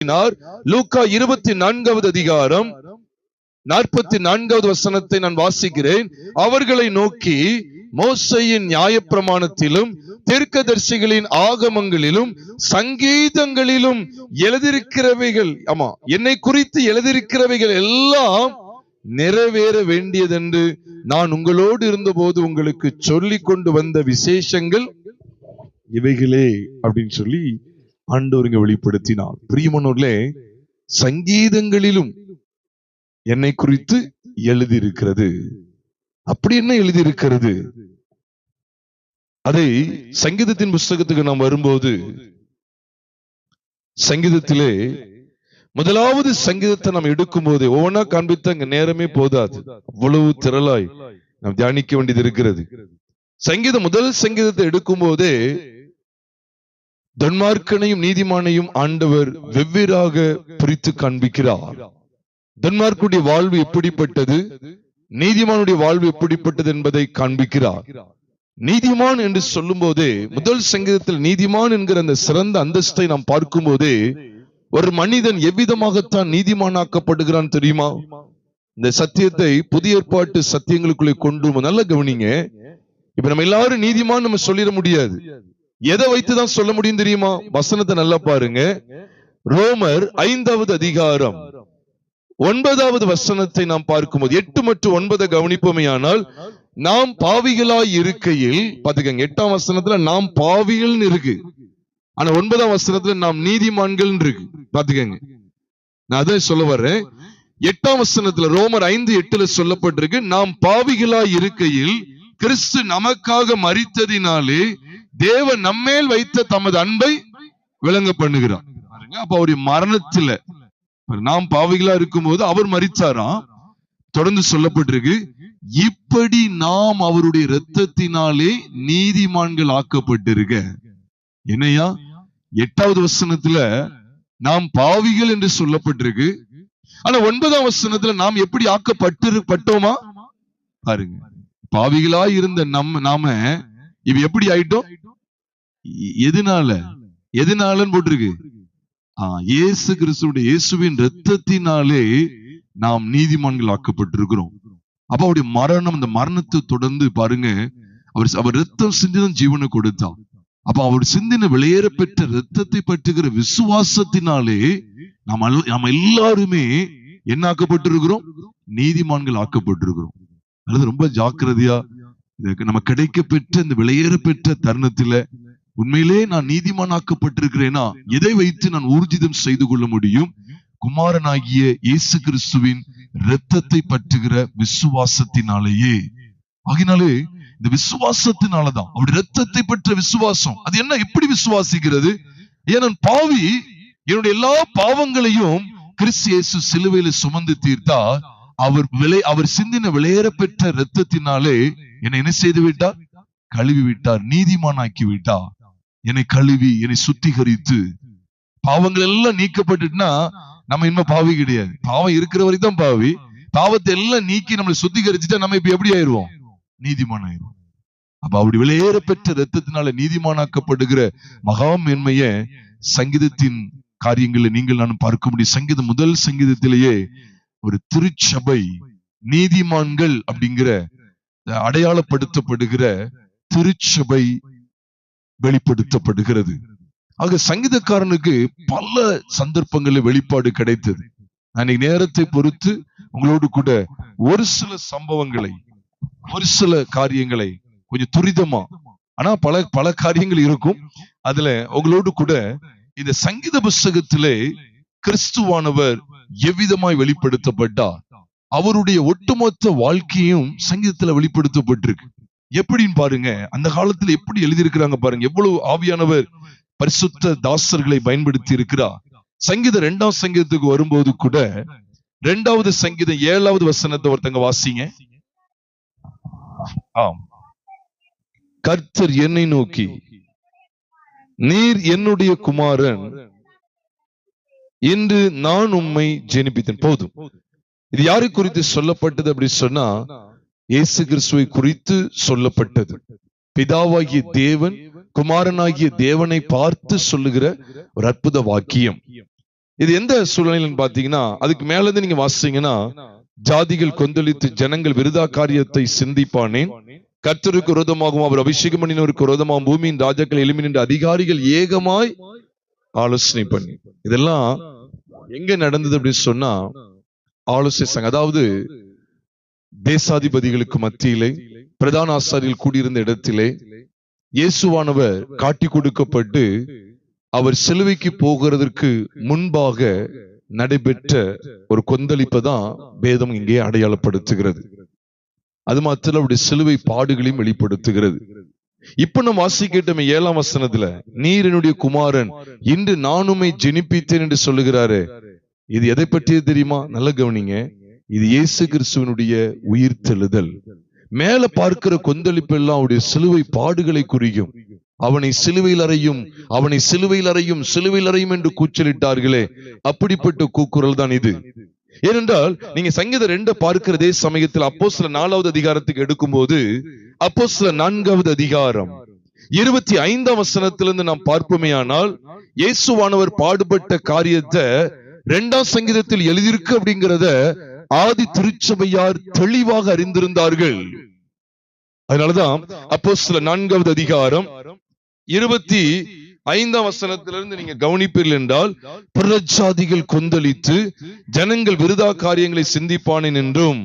லூக்கா 24வது அதிகாரம் 44வது வசனத்தை நான் வாசிக்கிறேன். அவர்களை நோக்கி, மோசேயின் நியாயப்பிரமாணத்திலும் தீர்க்கதரிசிகளின் ஆகமங்களிலும் சங்கீதங்களிலும் எழுதியிருக்கிறவைகள், என்னை குறித்து எழுதியிருக்கிறவைகள் எல்லாம் நிறைவேற வேண்டியதென்று நான் உங்களோடு இருந்தபோது உங்களுக்கு சொல்லிக் கொண்டு வந்த விசேஷங்கள் இவைகளே அப்படின்னு சொல்லி ஆண்டவர் இங்க வெளிப்படுத்தினார். பிரியமானவர்களே, சங்கீதங்களிலும் என்னை குறித்து எழுதியிருக்கிறது. அப்படி என்ன எழுதியிருக்கிறது? அதை சங்கீதத்தின் புஸ்தகத்துக்கு நாம் வரும்போது, சங்கீதத்திலே முதலாவது சங்கீதத்தை நாம் எடுக்கும் போது ஒவ்வொன்னா காண்பித்த அங்க நேரமே போதாது, அவ்வளவு திரளாய் நாம் தியானிக்க வேண்டியது இருக்கிறது. முதல் சங்கீதத்தை எடுக்கும் போதே துன்மார்க்கனையும் நீதிமானையும் ஆண்டவர் வெவ்வேறாக பிரித்து காண்பிக்கிறார். துன்மார்க்குடைய வாழ்வு எப்படிப்பட்டது, நீதிமானுடைய வாழ்வு எப்படிப்பட்டது என்பதை காண்பிக்கிறார். நீதிமான் என்று சொல்லும் போதே, முதல் சங்கீதத்தில் நீதிமான் என்கிற அந்த சிறந்த அந்தஸ்தை நாம் பார்க்கும் போதே, ஒரு மனிதன் எவ்விதமாகத்தான் நீதிமானாக்கப்படுகிறான் தெரியுமா? இந்த சத்தியத்தை புதிய ஏற்பாட்டு சத்தியங்களுக்குள்ளே கொண்டு நல்ல கவனிங்க. இப்ப நம்ம எல்லாரும் நீதிமான் நம்ம சொல்லிட முடியாது. எதை வைத்துதான் சொல்ல முடியும் தெரியுமா? வசனத்தை நல்லா பாருங்க. ரோமர் 5வது அதிகாரம் 9வது வசனத்தை நாம் பார்க்கும்போது, 8 மற்றும் 9 கவனிப்போமையானால், நாம் பாவிகளாய் இருக்கையில், பாத்துக்கங்க, 8ஆம் வசனத்துல நாம் பாவிகள் இருக்கு, ஆனா 9ஆம் வசனத்துல நாம் நீதிமான்கள் இருக்கு. பாத்துக்கங்க, நான் அதை சொல்ல வர்றேன். 8ஆம் வசனத்துல ரோமர் 5:8 சொல்லப்பட்டிருக்கு, நாம் பாவிகளாய் இருக்கையில் கிறிஸ்து நமக்காக மரித்ததினாலே தேவன் நம்மேல் வைத்த தமது அன்பை விளங்க பண்ணுகிறார். அப்ப அவருடைய மரணத்துல நாம் பாவிகளா இருக்கும் போது அவர் மரிச்சாராம். தொடர்ந்து சொல்லப்பட்டிருக்கு, இப்படி நாம் அவருடைய இரத்தத்தினாலே நீதிமான்கள் ஆக்கப்பட்டிருக்க. என்னையா 8வது வசனத்துல நாம் பாவிகள் என்று சொல்லப்பட்டிருக்கு, ஆனா 9ஆம் வசனத்துல நாம் எப்படி ஆக்கப்பட்டோமா பாருங்க. பாவிகளாய் இருந்த நாம இவ எப்படி ஆயிட்டோம்? எதனாலன்னு போட்டிருக்கு, இயேசு கிறிஸ்துவின் இயேசுவின் இரத்தத்தினாலே நாம் நீதிமான்கள் ஆக்கப்பட்டிருக்கிறோம். அப்ப அவருடைய மரணம், அந்த மரணத்தை தொடர்ந்து பாருங்க, அவர் ரத்தம் சிந்திதான் ஜீவனை கொடுத்தார். அப்ப அவர் சிந்தின வெளியேற பெற்ற ரத்தத்தை பற்றுகிற விசுவாசத்தினாலே நாம் எல்லாருமே என்ன ஆக்கப்பட்டிருக்கிறோம்? நீதிமான்கள் ஆக்கப்பட்டிருக்கிறோம். அது ரொம்ப ஜாக்கிரதையா நம்ம கிடைக்க பெற்ற இந்த வெளியேற பெற்ற தருணத்துல உண்மையிலே நான் நீதிமானாக்கப்பட்டிருக்கிறேனா, எதை வைத்து நான் ஊர்ஜிதம் செய்து கொள்ள முடியும்? குமாரனாகிய இயேசு கிறிஸ்துவின் இரத்தத்தை பற்றுகிற விசுவாசத்தினாலேயே. ஆகினாலே இந்த விசுவாசத்தினாலதான், அவருடைய இரத்தத்தை பற்ற விசுவாசம். அது என்ன, எப்படி விசுவாசிக்கிறது? ஏன் பாவி, என்னுடைய எல்லா பாவங்களையும் கிறிஸ்து இயேசு சிலுவையில சுமந்து தீர்த்தா, அவர் சிந்தின வெளியேற பெற்ற இரத்தத்தினாலே என்னை என்ன செய்து விட்டார்? கழுவி விட்டார், நீதிமானாக்கி விட்டார். என்னை கழுவி, என்னை சுத்திகரித்து, பாவங்கள் எல்லாம் நீக்கப்பட்டுட்டுனா நம்ம இன்னும் பாவி கிடையாது. பாவம் இருக்கிற வரைக்கும் தான் பாவி. பாவத்தை எல்லாம் நீக்கி நம்மளை சுத்திகரிச்சுட்டா நம்ம இப்ப எப்படி ஆயிடுவோம்? நீதிமான் ஆயிடுவோம். அப்ப அப்படி வெளியேற பெற்ற இரத்தத்தினால நீதிமானாக்கப்படுகிற மகா மேன்மைய சங்கீதத்தின் காரியங்களை நீங்கள் நானும் பார்க்க முடியும். சங்கீதம் முதல் சங்கீதத்திலேயே ஒரு திருச்சபை, நீதிமான்கள் அப்படிங்கிற அடையாளப்படுத்தப்படுகிற திருச்சபை வெளிப்படுத்தப்படுகிறது. ஆக சங்கீதக்காரனுக்கு பல சந்தர்ப்பங்களில் வெளிப்பாடு கிடைத்தது. நான் நேரத்தை பொறுத்து உங்களோடு கூட ஒரு சில சம்பவங்களை, ஒரு சில காரியங்களை கொஞ்சம் துரிதமா, ஆனா பல காரியங்கள் இருக்கும், அதுல உங்களோடு கூட இந்த சங்கீத புஸ்தகத்திலே கிறிஸ்துவானவர் எவ்விதமாய் வெளிப்படுத்தப்பட்டார், அவருடைய ஒட்டுமொத்த வாழ்க்கையும் சங்கீதத்துல வெளிப்படுத்தப்பட்டிருக்கு. எப்படின்னு பாருங்க, அந்த காலத்துல எப்படி எழுதியிருக்கிறாங்க பாருங்க, எவ்வளவு ஆவியானவர் பரிசுத்த தாசர்களை பயன்படுத்தி இருக்கிறார். சங்கீதம் 2ஆம் சங்கீதத்துக்கு வரும்போது கூட 2வது சங்கீதம் 7வது வசனத்தை ஒருத்தங்க வாசிங்க. கர்த்தர் என்னை நோக்கி, நீர் என்னுடைய குமாரன், இன்று நான் உம்மை ஜெனிப்பித்தேன். போதும். இது யாரை குறித்து சொல்லப்பட்டது அப்படி சொன்னா, இயேசு கிறிஸ்துவை குறித்து சொல்லப்பட்டது. பிதாவாகிய தேவன் குமாரனாகிய தேவனை பார்த்து சொல்லுகிற ஒரு அற்புத வாக்கியம். இது எந்த சூழ்நிலைன்னு பாத்தீங்கன்னா, அதுக்கு மேல இருந்து நீங்க வாசிச்சீங்கன்னா, ஜாதிகள் கொந்தளித்து ஜனங்கள் விருதா காரியத்தை சிந்திப்பானேன், கர்த்தருக்கு விரோதமாகவும் அவர் அபிஷேகம் பண்ணினவருக்கு விரோதமாகவும் பூமியின் ராஜாக்கள் எழும்பி நின்ற அதிகாரிகள் ஏகமாய் ஆலோசனை பண்ணி. இதெல்லாம் எங்க நடந்தது அப்படின்னு சொன்னா, ஆலோசனை. அதாவது தேசாதிபதிகளுக்கு மத்தியிலே, பிரதான ஆசாரியர்கள் கூடியிருந்த இடத்திலே இயேசுவானவர் காட்டி கொடுக்கப்பட்டு அவர் சிலுவைக்கு போகிறதற்கு முன்பாக நடைபெற்ற ஒரு கொந்தளிப்பை தான் வேதம் இங்கே அடையாளப்படுத்துகிறது. அது மாத்திரம் அவருடைய சிலுவை பாடுகளையும் வெளிப்படுத்துகிறது. இப்ப நம்ம வாசிக்கிட்டோமே 7ஆம் வசனத்துல, நீர் என்னுடைய குமாரன், இன்று நானுமை ஜெனிப்பித்தேன் என்று சொல்லுகிறாரு. இது எதை பற்றியது தெரியுமா? நல்ல கவனிங்க. இது இயேசு கிறிஸ்துவனுடைய உயிர்த்தெழுதல். மேல பார்க்கிற கொந்தளிப்பு எல்லாம் அவருடைய சிலுவை பாடுகளை குறிக்கும். அவனை சிலுவையில் அறையும், அவனை சிலுவையில் அறையும், சிலுவையில் அறையும் என்று கூச்சலிட்டார்களே, அப்படிப்பட்ட கூக்குரல் தான் இது. ஏனென்றால் நீங்க சங்கீதம் 2 பார்க்கிறதே சமயத்தில் அப்போஸ்தலர் 4வது அதிகாரத்துக்கு எடுக்கும்போது, அப்போஸ்தலர் 4வது அதிகாரம் 25ஆம் வசனத்திலிருந்து நாம் பார்ப்போமேயானால், இயேசுவானவர் பாடுபட்ட காரியத்தை 2ஆம் சங்கீதத்தில் எழுதியிருக்கு அப்படிங்கிறத ஆதி திருச்சபையார் தெளிவாக அறிந்திருந்தார்கள். அதனாலதான் அப்போஸ்தலர் 4வது அதிகாரம் 25ஆம் வசனத்திலிருந்து நீங்க கவனிப்பீர்கள் என்றால், பிரஜாதிகள் கொந்தளித்து ஜனங்கள் விருதா காரியங்களை சிந்திப்பானேன் என்றும்,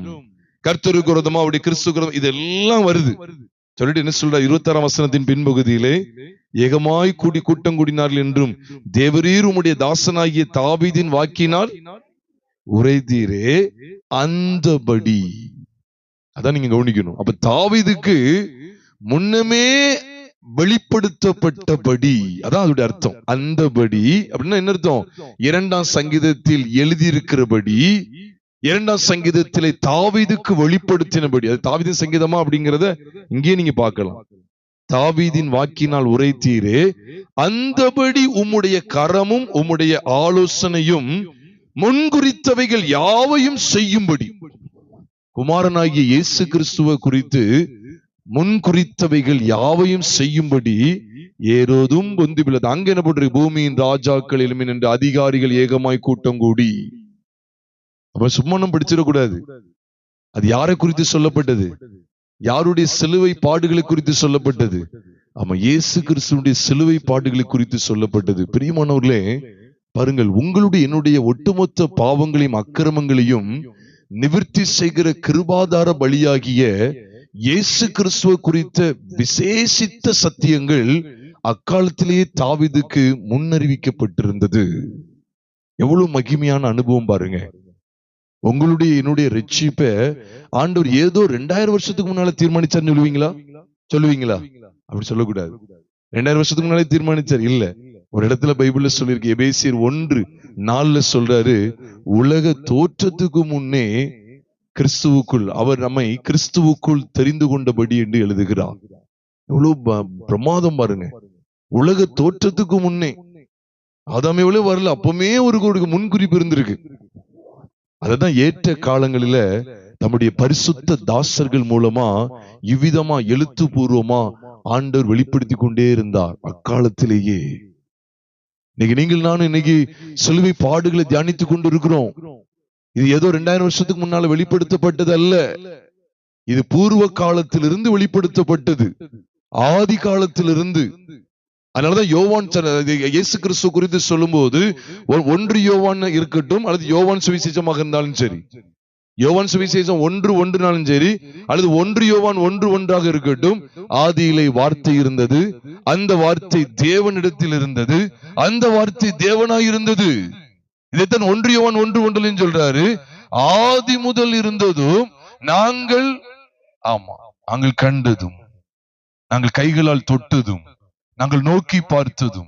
கர்த்தருக்கு விரோதமா அவருடைய கிறிஸ்துவுக்கு விரோதமா, இதெல்லாம் வருது சொல்லிட்டு என்ன சொல்ற 26ஆம் வசனத்தின் பின்பகுதியிலே, ஏகமாய் கூடி கூட்டம் கூடினார்கள் என்றும் தேவரீர் உம்முடைய தாசனாகிய தாவீதின் வாக்கினால் உரைதீரே அந்தபடி. அதான் நீங்க கவனிக்கணும். அப்ப தாவீதுக்கு முன்னமே வெளிப்படுத்தப்பட்டபடி, அதான் அதோட அர்த்தம். அந்தபடி அப்படின்னா என்ன அர்த்தம்? 2ஆம் சங்கீதத்தில் எழுதியிருக்கிறபடி, 2ஆம் சங்கீதத்திலே தாவீதுக்கு வெளிப்படுத்தினபடி. அது தாவீதின் சங்கீதமா அப்படிங்கிறத இங்கே நீங்க பார்க்கலாம். தாவீதின் வாக்கினால் உரைத்தீரே அந்தபடி உம்முடைய கரமும் உம்முடைய ஆலோசனையும் முன்குறித்தவைகள் யாவையும் செய்யும்படி. குமாரனாகிய இயேசு கிறிஸ்துவை குறித்து முன்குறித்தவைகள் யாவையும் செய்யும்படி ஏரோதும் பொந்திபிலது. அங்க என்ன பண்ற? பூமியின் ராஜாக்கள் எழும்பி நின்ற அதிகாரிகள் ஏகமாய் கூட்டம் கூடி. அப்ப சும்மா படிச்சிடக்கூடாது. அது யாரை குறித்து சொல்லப்பட்டது? யாருடைய சிலுவை பாடுகளை குறித்து சொல்லப்பட்டது? ஆமா, இயேசு கிறிஸ்துடைய சிலுவை பாடுகளை குறித்து சொல்லப்பட்டது. பிரியமானவர்களே, பாருங்கள், உங்களுடைய என்னுடைய ஒட்டுமொத்த பாவங்களையும் அக்கிரமங்களையும் நிவர்த்தி செய்கிற கிருபாதார பலியாகிய இயேசு கிறிஸ்துவை குறித்த விசேஷித்த சத்தியங்கள் அக்காலத்திலேயே தாவீதுக்கு முன்னறிவிக்கப்பட்டிருந்தது. எவ்வளவு மகிமையான அனுபவம் பாருங்க. உங்களுடைய என்னுடைய ரட்சிப்பை ஆண்டவர் ஏதோ 2000 வருஷத்துக்கு முன்னால தீர்மானிச்சார் சொல்லுவீங்களா? அப்படி சொல்லக்கூடாது. 2000 வருஷத்துக்கு முன்னாலே தீர்மானிச்சார் இல்ல. ஒரு இடத்துல பைபிள்ல சொல்லியிருக்கு, எபேசியர் 1:4 சொல்றாரு, உலக தோற்றத்துக்கு முன்னே கிறிஸ்துவுக்குள் அவர் நம்மை கிறிஸ்துவுக்குள் தெரிந்து கொண்டபடி என்று எழுதுகிறார். எவ்வளவு பிரமாதம் பாருங்க. உலக தோற்றத்துக்கு முன்னே, ஆதாம் எவ்வளவு வரல, அப்பவுமே ஒரு முன்குறிப்பு இருந்திருக்கு. அததான் ஏற்ற காலங்களில தம்முடைய பரிசுத்த தாசர்கள் மூலமா இவ்விதமா எழுத்துப்பூர்வமா ஆண்டவர் வெளிப்படுத்தி கொண்டே இருந்தார் அக்காலத்திலேயே. இன்னைக்கு நீங்கள் நானும் இன்னைக்கு சிலுவை பாடுகளை தியானித்துக் கொண்டு இருக்கிறோம். இது ஏதோ 2000 வருஷத்துக்கு முன்னால வெளிப்படுத்தப்பட்டது அல்ல. இது பூர்வ காலத்திலிருந்து வெளிப்படுத்தப்பட்டது, ஆதி காலத்திலிருந்து. அதனாலதான் யோவான் இயேசு கிறிஸ்து குறித்து சொல்லும் போது 1 யோவான் இருக்கட்டும், அல்லது யோவான் சுவிசேஷமாக இருந்தாலும் சரி, யோவான் சுவிசேஷம் 1:1 சரி, அல்லது 1 யோவான் 1:1 இருக்கட்டும், ஆதியிலே வார்த்தை இருந்தது, அந்த வார்த்தை தேவனிடத்தில் இருந்தது, அந்த வார்த்தை தேவனாய் இருந்தது. இதைத்தான் 1 யோவான் 1:1 சொல்றாரு. ஆதி முதல் இருந்ததும் நாங்கள் கண்டதும், நாங்கள் கைகளால் தொட்டதும், நாங்கள் நோக்கி பார்த்ததும்,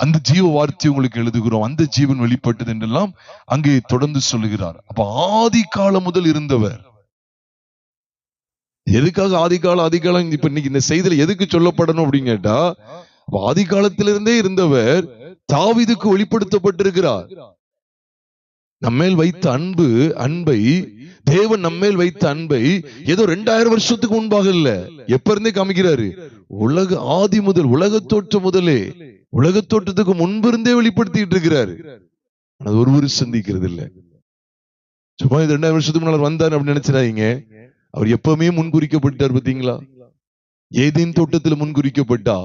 அந்த ஜீவ வார்த்தை உங்களுக்கு எழுதுகிறோம், அந்த ஜீவன் வெளிப்பட்டது என்றெல்லாம் அங்கே தொடர்ந்து சொல்லுகிறார். அப்ப ஆதி காலம் முதல் இருந்தவர். எதுக்காக ஆதி காலம் இப்ப இன்னைக்கு இந்த செய்தியில எதுக்கு சொல்லப்படணும் அப்படின்னு கேட்டா, ஆதி காலத்திலிருந்தே இருந்தவர் தாவீதுக்கு வெளிப்படுத்தப்பட்டிருக்கிறார். நம்மேல் வைத்த அன்பை தேவன் நம்மேல் வைத்த அன்பை ஏதோ 2000 வருஷத்துக்கு முன்பாக இல்ல, எப்ப இருந்தே காமிக்கிறாரு. ஆதி முதல், உலக தோற்றம் முதலே உலக தோற்றத்துக்கு முன்பிருந்தே வெளிப்படுத்திட்டு இருக்கிறாரு. அது ஒருவரும் சிந்திக்கிறது இல்லை. சும்மா இது 2000 வருஷத்துக்கு முன்னால வந்தார் அப்படின்னு நினைச்சிடாதீங்க. அவர் எப்பவுமே முன்குறிக்கப்பட்டார். பாத்தீங்களா? ஏதேன் தோட்டத்துல முன்குறிக்கப்பட்டா.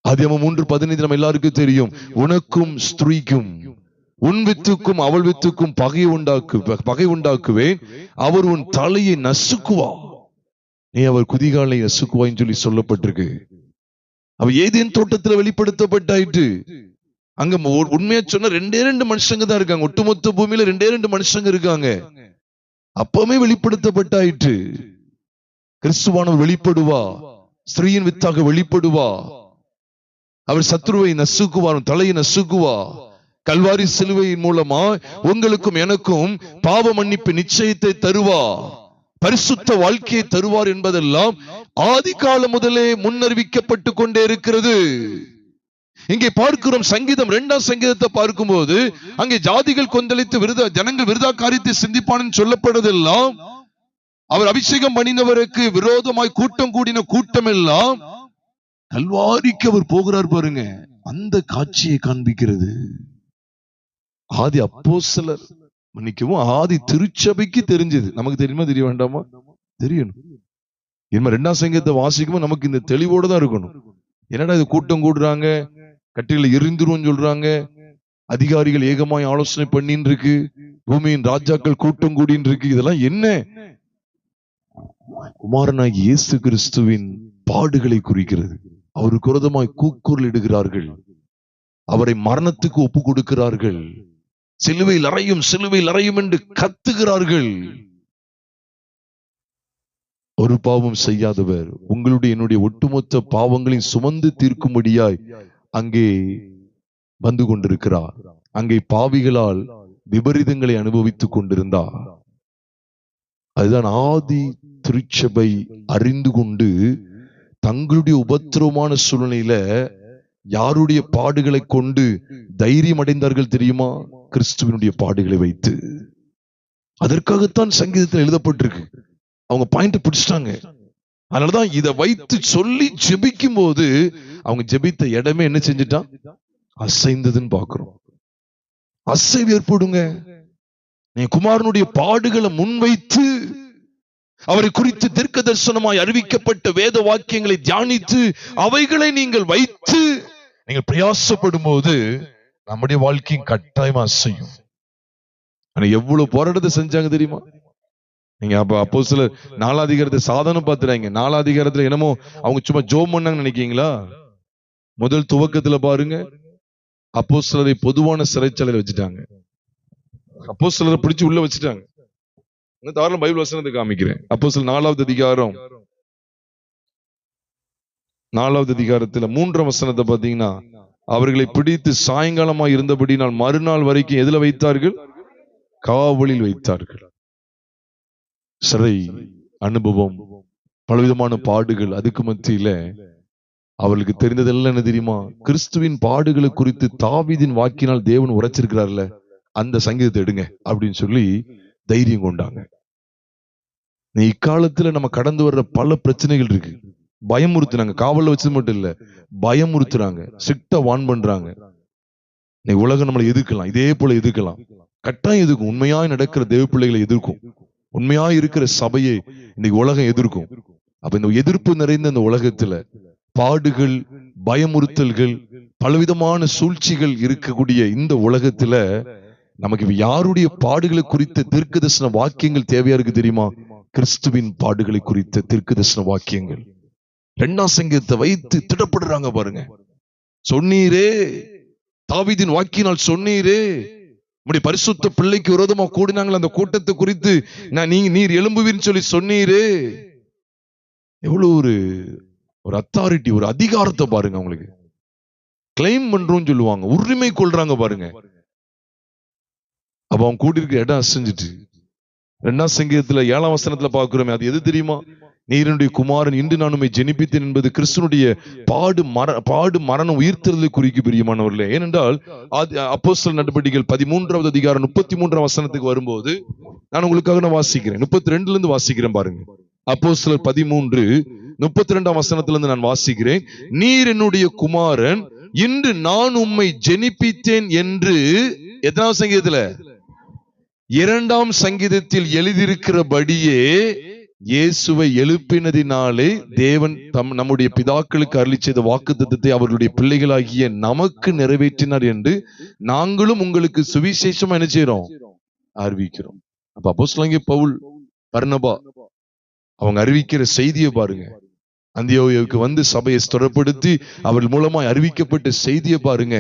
ஆதியாகமம் 3:15 நம்ம எல்லாருக்கும் தெரியும். உனக்கும் ஸ்திரீக்கும் உன் வித்துக்கும் அவள் வித்துக்கும் பகை உண்டாக்குவேன், அவர் உன் தலையை நசுக்குவா, நீ அவர் குதிகாலை நசுக்குவான்னு சொல்லி சொல்லப்பட்டிருக்கு. அவ ஏதேன் தோட்டத்துல வெளிப்படுத்தப்பட்டாயிட்டு. அங்க உண்மையா சொன்ன 2 மனுஷங்க தான் இருக்காங்க. ஒட்டுமொத்த பூமியில 2 மனுஷங்க இருக்காங்க. அப்பவுமே வெளிப்படுத்தப்பட்டாயிட்டு. கிறிஸ்துவானவர் வெளிப்படுவா, ஸ்திரீயின் வித்தாக வெளிப்படுவா, அவர் சத்ருவை நசுக்குவார், தலையை நசுக்குவா. கல்வாரி சிலுவையின் மூலமா உங்களுக்கும் எனக்கும் பாவ மன்னிப்பு நிச்சயத்தை தருவா, பரிசுத்த வாழ்க்கையை தருவார் என்பதெல்லாம் ஆதி காலம் முதலே முன்னறிவிக்கப்பட்டு கொண்டே இருக்கிறது. இங்கே பார்க்கிறோம். சங்கீதம் 2ஆம் சங்கீதத்தை பார்க்கும்போது அங்கே ஜாதிகள் கொந்தளித்து ஜனங்கள் விருதா காரியத்தை சிந்திப்பான்னு சொல்லப்படுவதெல்லாம் அவர் அபிஷேகம் பண்ணினவருக்கு விரோதமாய் கூட்டம் கூடின கூட்டம் எல்லாம் கல்வாரிக்கு அவர் போகிறார் பாருங்க. அந்த காட்சியை காண்பிக்கிறது. ஆதி அப்போஸ்தலர் மன்னிக்கவும் ஆதி திருச்சபைக்கு தெரிஞ்சது. நமக்கு தெரியுமா தெரிய வேண்டாமா? தெரியணும். இனிமே 2ஆம் சங்கீதத்தை வாசிக்கும்போது நமக்கு இந்த தெளிவோட தான் இருக்கணும். என்னடா இது கூட்டம் கூடுறாங்க, கட்டில எரிந்துரும் சொல்றாங்க, அதிகாரிகள் ஏகமாய் ஆலோசனை பண்ணின்னு இருக்கு, பூமியின் ராஜாக்கள் கூட்டம் கூடின்னு இருக்கு, இதெல்லாம் என்ன? குமாரனாகி இயேசு கிறிஸ்துவின் பாடுகளை குறிக்கிறது. அவருக்கு விரோதமாய் கூக்குரல் இடுகிறார்கள், அவரை மரணத்துக்கு ஒப்பு கொடுக்கிறார்கள், சிலுவையில் அறையும் சிலுவையில் அறையும் என்று கத்துகிறார்கள். ஒரு பாவம் செய்யாதவர் உங்களுடைய என்னுடைய ஒட்டுமொத்த பாவங்களையும் சுமந்து தீர்க்கும்படியாய் அங்கே வந்து கொண்டிருக்கிறார். அங்கே பாவிகளால் விபரீதங்களை அனுபவித்துக் கொண்டிருந்தார். அதுதான் ஆதி திருச்சபை அறிந்து கொண்டு தங்களுடைய உபத்திரவமான சூழ்நிலையில யாருடைய பாடுகளை கொண்டு தைரியம் அடைந்தார்கள் தெரியுமா? கிறிஸ்துவனுடைய பாடுகளை வைத்து. அதற்காகத்தான் சங்கீதத்தில் எழுதப்பட்டிருக்கு. அவங்க பாயிண்ட் பிடிச்சிட்டாங்க. அதனாலதான் இதை வைத்து சொல்லி ஜெபிக்கும் போது அவங்க ஜெபித்த இடமே என்ன செஞ்சுட்டான்? அசைந்ததுன்னு பாக்குறோம். அசைவு ஏற்படுங்க. நீ குமாரனுடைய பாடுகளை முன்வைத்து அவரை குறித்து தீர்க்க தரிசனமாய் அறிவிக்கப்பட்ட வேத வாக்கியங்களை தியானித்து அவைகளை நீங்கள் வைத்து நீங்கள் பிரயாசப்படும் போது நம்முடைய வாழ்க்கையும் கட்டாயமா அசையும். எவ்வளவு போராட்டத்தை செஞ்சாங்க தெரியுமா? நீங்க அப்போஸ்தலர் 4ஆம் அதிகாரத்தை சாதாரண பாத்துறாங்க. 4ஆம் அதிகாரத்துல என்னமோ அவங்க சும்மா ஜோம் பண்ணாங்கன்னு நினைக்கீங்களா? முதல் துவக்கத்துல பாருங்க, அப்போஸ்தலரை பொதுவான சிறைச்சாலையில வச்சுட்டாங்க. அப்போஸ்தலரை பிடிச்சு உள்ள வச்சுட்டாங்க. தாராளம் பைபிள் வசனத்தை காமிக்கிறேன். அப்போஸ்தலர் 4ஆவது அதிகாரம் 4ஆவது அதிகாரத்துல 3ஆம் வசனத்தை பாத்தீங்கன்னா, அவர்களை பிடித்து சாயங்காலமா இருந்தபடினால் மறுநாள் வரைக்கும் எதுல வைத்தார்கள்? காவலில் வைத்தார்கள். சிறை அனுபவம், பலவிதமான பாடுகள், அதுக்கு மத்தியில அவர்களுக்கு தெரிந்ததெல்லாம் என்ன தெரியுமா? கிறிஸ்துவின் பாடுகளை குறித்து தாவீதின் வாக்கினால் தேவன் உரைச்சிருக்கிறார்ல, அந்த சங்கீதத்தை எடுங்க அப்படின்னு சொல்லி தைரியம் கொண்டாங்க. இக்காலத்துல நம்ம கடந்து வர்ற பல பிரச்சனைகள் இருக்கு. பயமுறுத்துனாங்க. காவல்ல வச்சது மட்டும் இல்ல, பயமுறுத்துறாங்க, ஸ்ட்ரிக்டா வார்ன் பண்றாங்க. உலகம் நம்மளை எதிர்க்கலாம், இதே போல எதிர்க்கலாம், கட்டாயம் எதிர்க்கும். உண்மையாய் நடக்கிற தேவ பிள்ளைகளை எதிர்க்கும். உண்மையாய் இருக்கிற சபையை இன்னைக்கு உலகம் எதிர்க்கும். அப்ப இந்த எதிர்ப்பு நிறைந்த இந்த உலகத்துல பாடுகள், பயமுறுத்தல்கள், பலவிதமான சூழ்ச்சிகள் இருக்கக்கூடிய இந்த உலகத்துல நமக்கு யாருடைய பாடுகளை குறித்த தீர்க்கதரிசன வாக்கியங்கள் தேவையா இருக்கு தெரியுமா? கிறிஸ்துவின் பாடுகளை குறித்த தீர்க்கதரிசன வாக்கியங்கள். 2ஆம் சங்கீதத்தை வைத்து திடப்படுறாங்க பாருங்க. சொன்னீரே, தாவீதின் வாக்கினால் சொன்னீரே, உம்முடைய பரிசுத்த பிள்ளைக்கு விரோதமா கூடினாங்களே அந்த கூட்டத்தை குறித்து நீர் எழும்புவீர்னு சொல்லி சொன்னீரே. எவ்வளவு ஒரு அத்தாரிட்டி, ஒரு அதிகாரத்தை பாருங்க. அவங்களுக்கு கிளைம் பண்றோம்னு சொல்லுவாங்க, உரிமை கொள்றாங்க பாருங்க. அப்ப அவங்க கூட்டிருக்க இடம் அசைஞ்சிட்டு. 2ஆம் சங்கீதத்துல 7ஆம் வசனத்துல பாக்குறோமே, அது எது தெரியுமா? நீரனுடைய குமாரன் இன்று நான் உம்மை ஜெனிப்பித்தேன் என்பது கிறிஸ்துனுடைய பாடு மரணம் உயிர்த்தெழுதலை குறிக்கும் பிரியமானவர்களே. ஏனென்றால் அப்போஸ்தலர் நடபடிகள் 13ஆவது அதிகாரம் 33ஆம் வசனத்துக்கு வரும்போது நான் உங்களுக்காக வாசிக்கிறேன். 32ல இருந்து வாசிக்கிறேன் பாருங்க. அப்போஸ்தலர் 13:32 வசனத்திலிருந்து நான் வாசிக்கிறேன். நீர் என்னுடைய குமாரன், இன்று நான் உம்மை ஜெனிப்பித்தேன் என்று எத்தனாவது சங்கீதத்துல? 2ஆம் சங்கீதத்தில் எழுதியிருக்கிறபடியே இயேசுவை எழுப்பினதினாலே தேவன் நம்முடைய பிதாக்களுக்கு அருளி செய்த வாக்குத்தத்தத்தை அவர்களுடைய பிள்ளைகளாகிய நமக்கு நிறைவேற்றினார் என்று நாங்களும் உங்களுக்கு சுவிசேஷமா என்ன செய்யறோம்? அறிவிக்கிறோம். அப்ப அப்போஸ்தலனாகிய பவுல், பர்னபா அவங்க அறிவிக்கிற செய்தியை பாருங்க. அந்தியோகியாவுக்கு வந்து சபையை ஸ்திரப்படுத்தி அவர்கள் மூலமா அறிவிக்கப்பட்ட செய்தியை பாருங்க.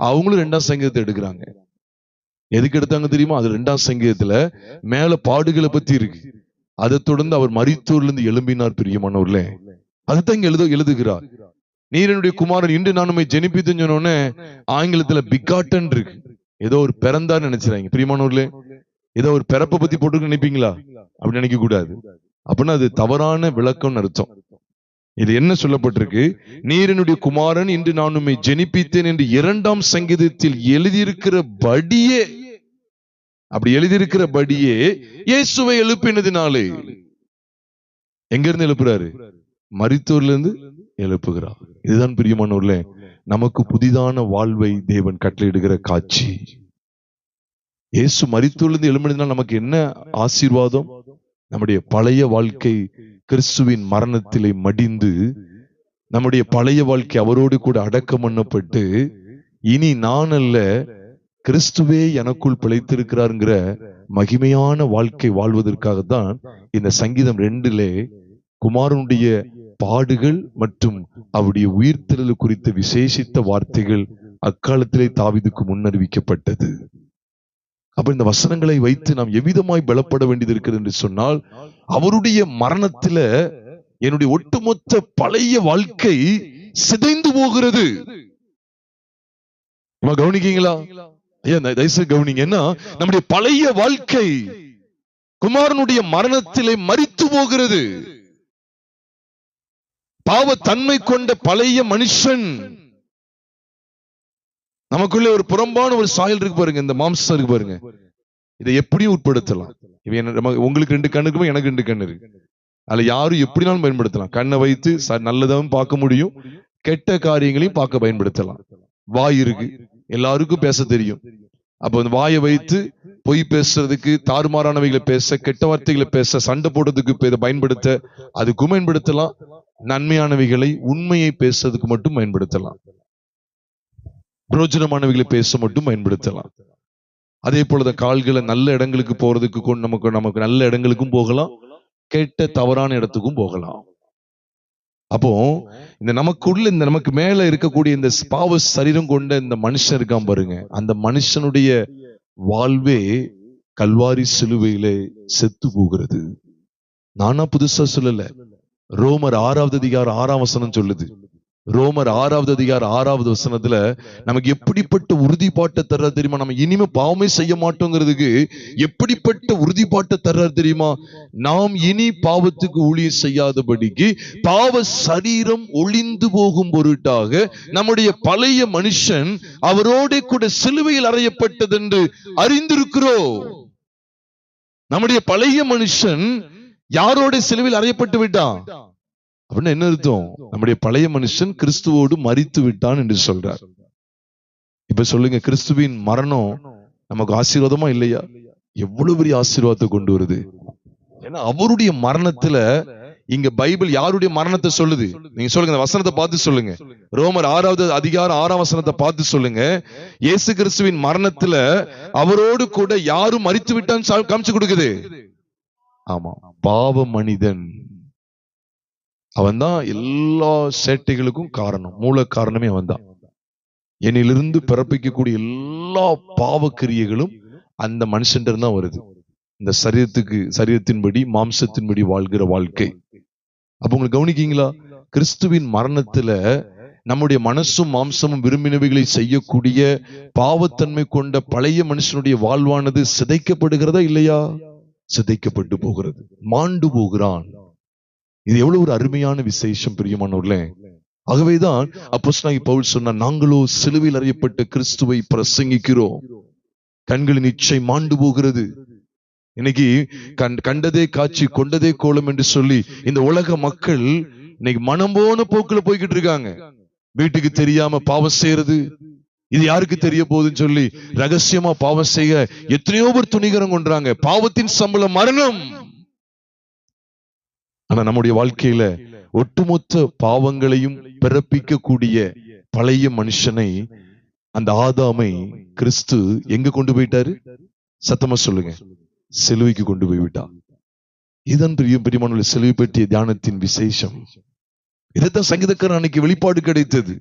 அவங்களும் 2ஆம் சங்கீதத்தை எடுக்கிறாங்க. எதுக்கு எடுத்தாங்க தெரியுமா? அது 2ஆம் சங்கீதத்துல மேல பாடுகளை பத்தி இருக்கு. அதை தொடர்ந்து அவர் மரித்தோர்ல இருந்து எழும்பினார். பிரியமானவர்களே, அதுதான் இங்க எழுதுகிறார். நீர் என்னுடைய குமாரன், இன்று நான் உம்மை ஜெனிப்பித்தேன்னு சொன்னோன்னே ஆங்கிலத்துல பிகாட்டன் இருக்கு. ஏதோ ஒரு பிறந்தார் நினைச்சுறாங்க. பிரியமானவர்களே, ஏதோ ஒரு பிறப்பை பத்தி போட்டு நினைப்பீங்களா? அப்படி நினைக்க கூடாது. அப்படின்னா அது தவறான விளக்கம்னு அர்த்தம். இது என்ன சொல்லப்பட்டிருக்கு? நீர் என்னுடைய குமாரன், இன்று நான் உம்மை ஜெனிப்பித்தேன் என்று 2ஆம் சங்கீதத்தில் எழுதியிருக்கிறபடியே, அப்படி எழுதியிருக்கிறபடியே இயேசுவை எழுப்பினதினாலே. எங்க இருந்து எழுப்புறாரு? மரித்தோர்ல இருந்து எழுப்புகிறார். இதுதான் பிரியமானவர்களே, நமக்கு புதிதான வாழ்வை தேவன் கட்டளையிடுகிற காட்சி. இயேசு மரித்தோர்ல இருந்து எழுப்பினதினால் நமக்கு என்ன ஆசீர்வாதம்? நம்முடைய பழைய வாழ்க்கை கிறிஸ்துவின் மரணத்திலே மடிந்து, நம்முடைய பழைய வாழ்க்கை அவரோடு கூட அடக்கம் பண்ணப்பட்டு, இனி நான் அல்ல கிறிஸ்துவே எனக்குள் பிழைத்திருக்கிறார்ங்கிற மகிமையான வாழ்க்கை வாழ்வதற்காகத்தான் இந்த சங்கீதம் 2 குமாரனுடைய பாடுகள் மற்றும் அவருடைய உயிர்த்தெழுதல் குறித்த விசேஷித்த வார்த்தைகள் அக்காலத்திலே தாவீதுக்கு முன்னறிவிக்கப்பட்டது. அப்ப இந்த வசனங்களை வைத்து நாம் எவ்விதமாய் பலப்பட வேண்டியது இருக்கிறது என்று சொன்னால், அவருடைய மரணத்துல என்னுடைய ஒட்டுமொத்த பழைய வாழ்க்கை சிதைந்து போகிறது. கவனிக்கீங்களா? கவனிங்க. நம்முடைய பழைய வாழ்க்கை குமாரனுடைய மரணத்திலே மரித்து போகிறது. பாவத்தன்மை கொண்ட பழைய மனுஷன், நமக்குள்ள ஒரு புறம்பான ஒரு சாயல் இருக்கு பாருங்க, இந்த மாம்சம் இருக்கு பாருங்க. இதை எப்படியும் உட்படுத்தலாம். உங்களுக்கு 2 கண்ணு இருக்கு, எனக்கு 2 கண்ணு இருக்கு. அதுல யாரும் எப்படினாலும் பயன்படுத்தலாம். கண்ணை வைத்து நல்லதாவும் பார்க்க முடியும், கெட்ட காரியங்களையும் பார்க்க பயன்படுத்தலாம். வாய் இருக்கு, எல்லாருக்கும் பேச தெரியும். அப்ப அந்த வாயை வைத்து பொய் பேசுறதுக்கு, தாறுமாறானவைகளை பேச, கெட்ட வார்த்தைகளை பேச, சண்டை போடுறதுக்கு இதை பயன்படுத்த, அதுக்கும் பயன்படுத்தலாம். நன்மையானவைகளை, உண்மையை பேசுறதுக்கு மட்டும் பயன்படுத்தலாம். பிரோஜனமானவைகளை பேச மட்டும் பயன்படுத்தலாம். அதே போலதான் கால்களை நல்ல இடங்களுக்கு போறதுக்கு நமக்கு நல்ல இடங்களுக்கும் போகலாம், கெட்ட தவறான இடத்துக்கும் போகலாம். அப்போ இந்த நமக்குள்ள, இந்த நமக்கு மேல இருக்கக்கூடிய இந்த பாவ சரீரம் கொண்ட இந்த மனுஷன் இருக்கான் பாருங்க, அந்த மனுஷனுடைய வாழ்வே கல்வாரி சிலுவையிலே செத்து போகிறது. நானா புதுசா சொல்லல, ரோமர் 6ஆவது அதிகாரம் 6ஆம் வசனம் சொல்லுது. ரோமர் 6ஆவது அதிகாரம் 6ஆவது வசனத்துல நமக்கு எப்படிப்பட்ட உறுதிப்பாட்டை தர்றார் தெரியுமா? நம்ம இனிமே பாவமே செய்ய மாட்டோங்கிறதுக்கு எப்படிப்பட்ட உறுதிப்பாட்டை தர்றார் தெரியுமா? நாம் இனி பாவத்துக்கு ஊழியம் செய்யாதபடிக்கு பாவ சரீரம் ஒளிந்து போகும் பொருட்டாக நம்முடைய பழைய மனுஷன் அவரோட கூட சிலுவையில் அறையப்பட்டது என்று அறிந்திருக்கிறோம். நம்முடைய பழைய மனுஷன் யாரோட சிலுவையில் அறையப்பட்டு விட்டான் அப்படின்னு என்ன அர்த்தம்? நம்முடைய பழைய மனுஷன் கிறிஸ்துவோடு மரித்து விட்டான் என்று சொல்றார். இப்ப சொல்லுங்க, கிறிஸ்துவின் மரணம் நமக்கு ஆசீர்வாதமா இல்லையா? எவ்வளவு பெரிய ஆசீர்வாதத்தை கொண்டு வருது. ஏன்னா அவருடைய மரணத்துல, இங்க பைபிள் யாருடைய மரணத்தை சொல்லுது? நீங்க சொல்லுங்க, வசனத்தை பார்த்து சொல்லுங்க. ரோமர் 6ஆவது அதிகாரம் 6ஆம் வசனத்தை பார்த்து சொல்லுங்க. இயேசு கிறிஸ்துவின் மரணத்துல அவரோடு கூட யாரும் மரித்து விட்டான்னு காமிச்சு கொடுக்குது. ஆமா, பாவ மனிதன் அவன் தான் எல்லா சேட்டைகளுக்கும் காரணம், மூல காரணமே அவன் தான். என்னிலிருந்து பிறப்பிக்கக்கூடிய எல்லா பாவக்கிரியைகளும் அந்த மனுஷன் தான் வருது. இந்த சரீரத்தின்படி, மாம்சத்தின்படி வாழ்கிற வாழ்க்கை. அப்ப உங்களுக்கு கவனிக்கீங்களா? கிறிஸ்துவின் மரணத்துல நம்முடைய மனசும் மாம்சமும் விரும்பினவைகளை செய்யக்கூடிய பாவத்தன்மை கொண்ட பழைய மனுஷனுடைய வாழ்வானது சிதைக்கப்படுகிறதா இல்லையா? சிதைக்கப்பட்டு போகிறது, மாண்டு போகிறான். இது எவ்வளவு ஒரு அருமையான விசேஷம் பிரியமானவர்களே. ஆகவேதான் அப்போஸ்தலனாகிய பவுல் சொன்னார், நாங்களோ சிலுவையில் அறையப்பட்ட கிறிஸ்துவை பிரசங்கிக்கிறோம். கண்களின் இச்சை மாண்டு போகிறது, இன்னைக்கு கண்டதே காட்சி கொண்டதே கோலம் என்று சொல்லி இந்த உலக மக்கள் இன்னைக்கு மனம் போன போக்குல போய்கிட்டு இருக்காங்க. வீட்டுக்கு தெரியாம பாவம் செய்யறது, இது யாருக்கு தெரிய போகுதுன்னு சொல்லி ரகசியமா பாவம் செய்ய எத்தனையோ பேர் துணிகரம் கொண்டாங்க. பாவத்தின் சம்பளம் மரணம். ஆனா நம்முடைய வாழ்க்கையில ஒட்டுமொத்த பாவங்களையும் பிறப்பிக்க கூடிய பழைய மனுஷனை, அந்த ஆதாமை கிறிஸ்து எங்க கொண்டு போயிட்டாரு? சத்தமா சொல்லுங்க, சிலுவைக்கு கொண்டு போய் விட்டார். இதன் பிரியமான சிலுவை பற்றிய தியானத்தின் விசேஷம். இதைத்தான் சங்கீதக்காரன் அன்னைக்கு வெளிப்பாடு கிடைத்தது.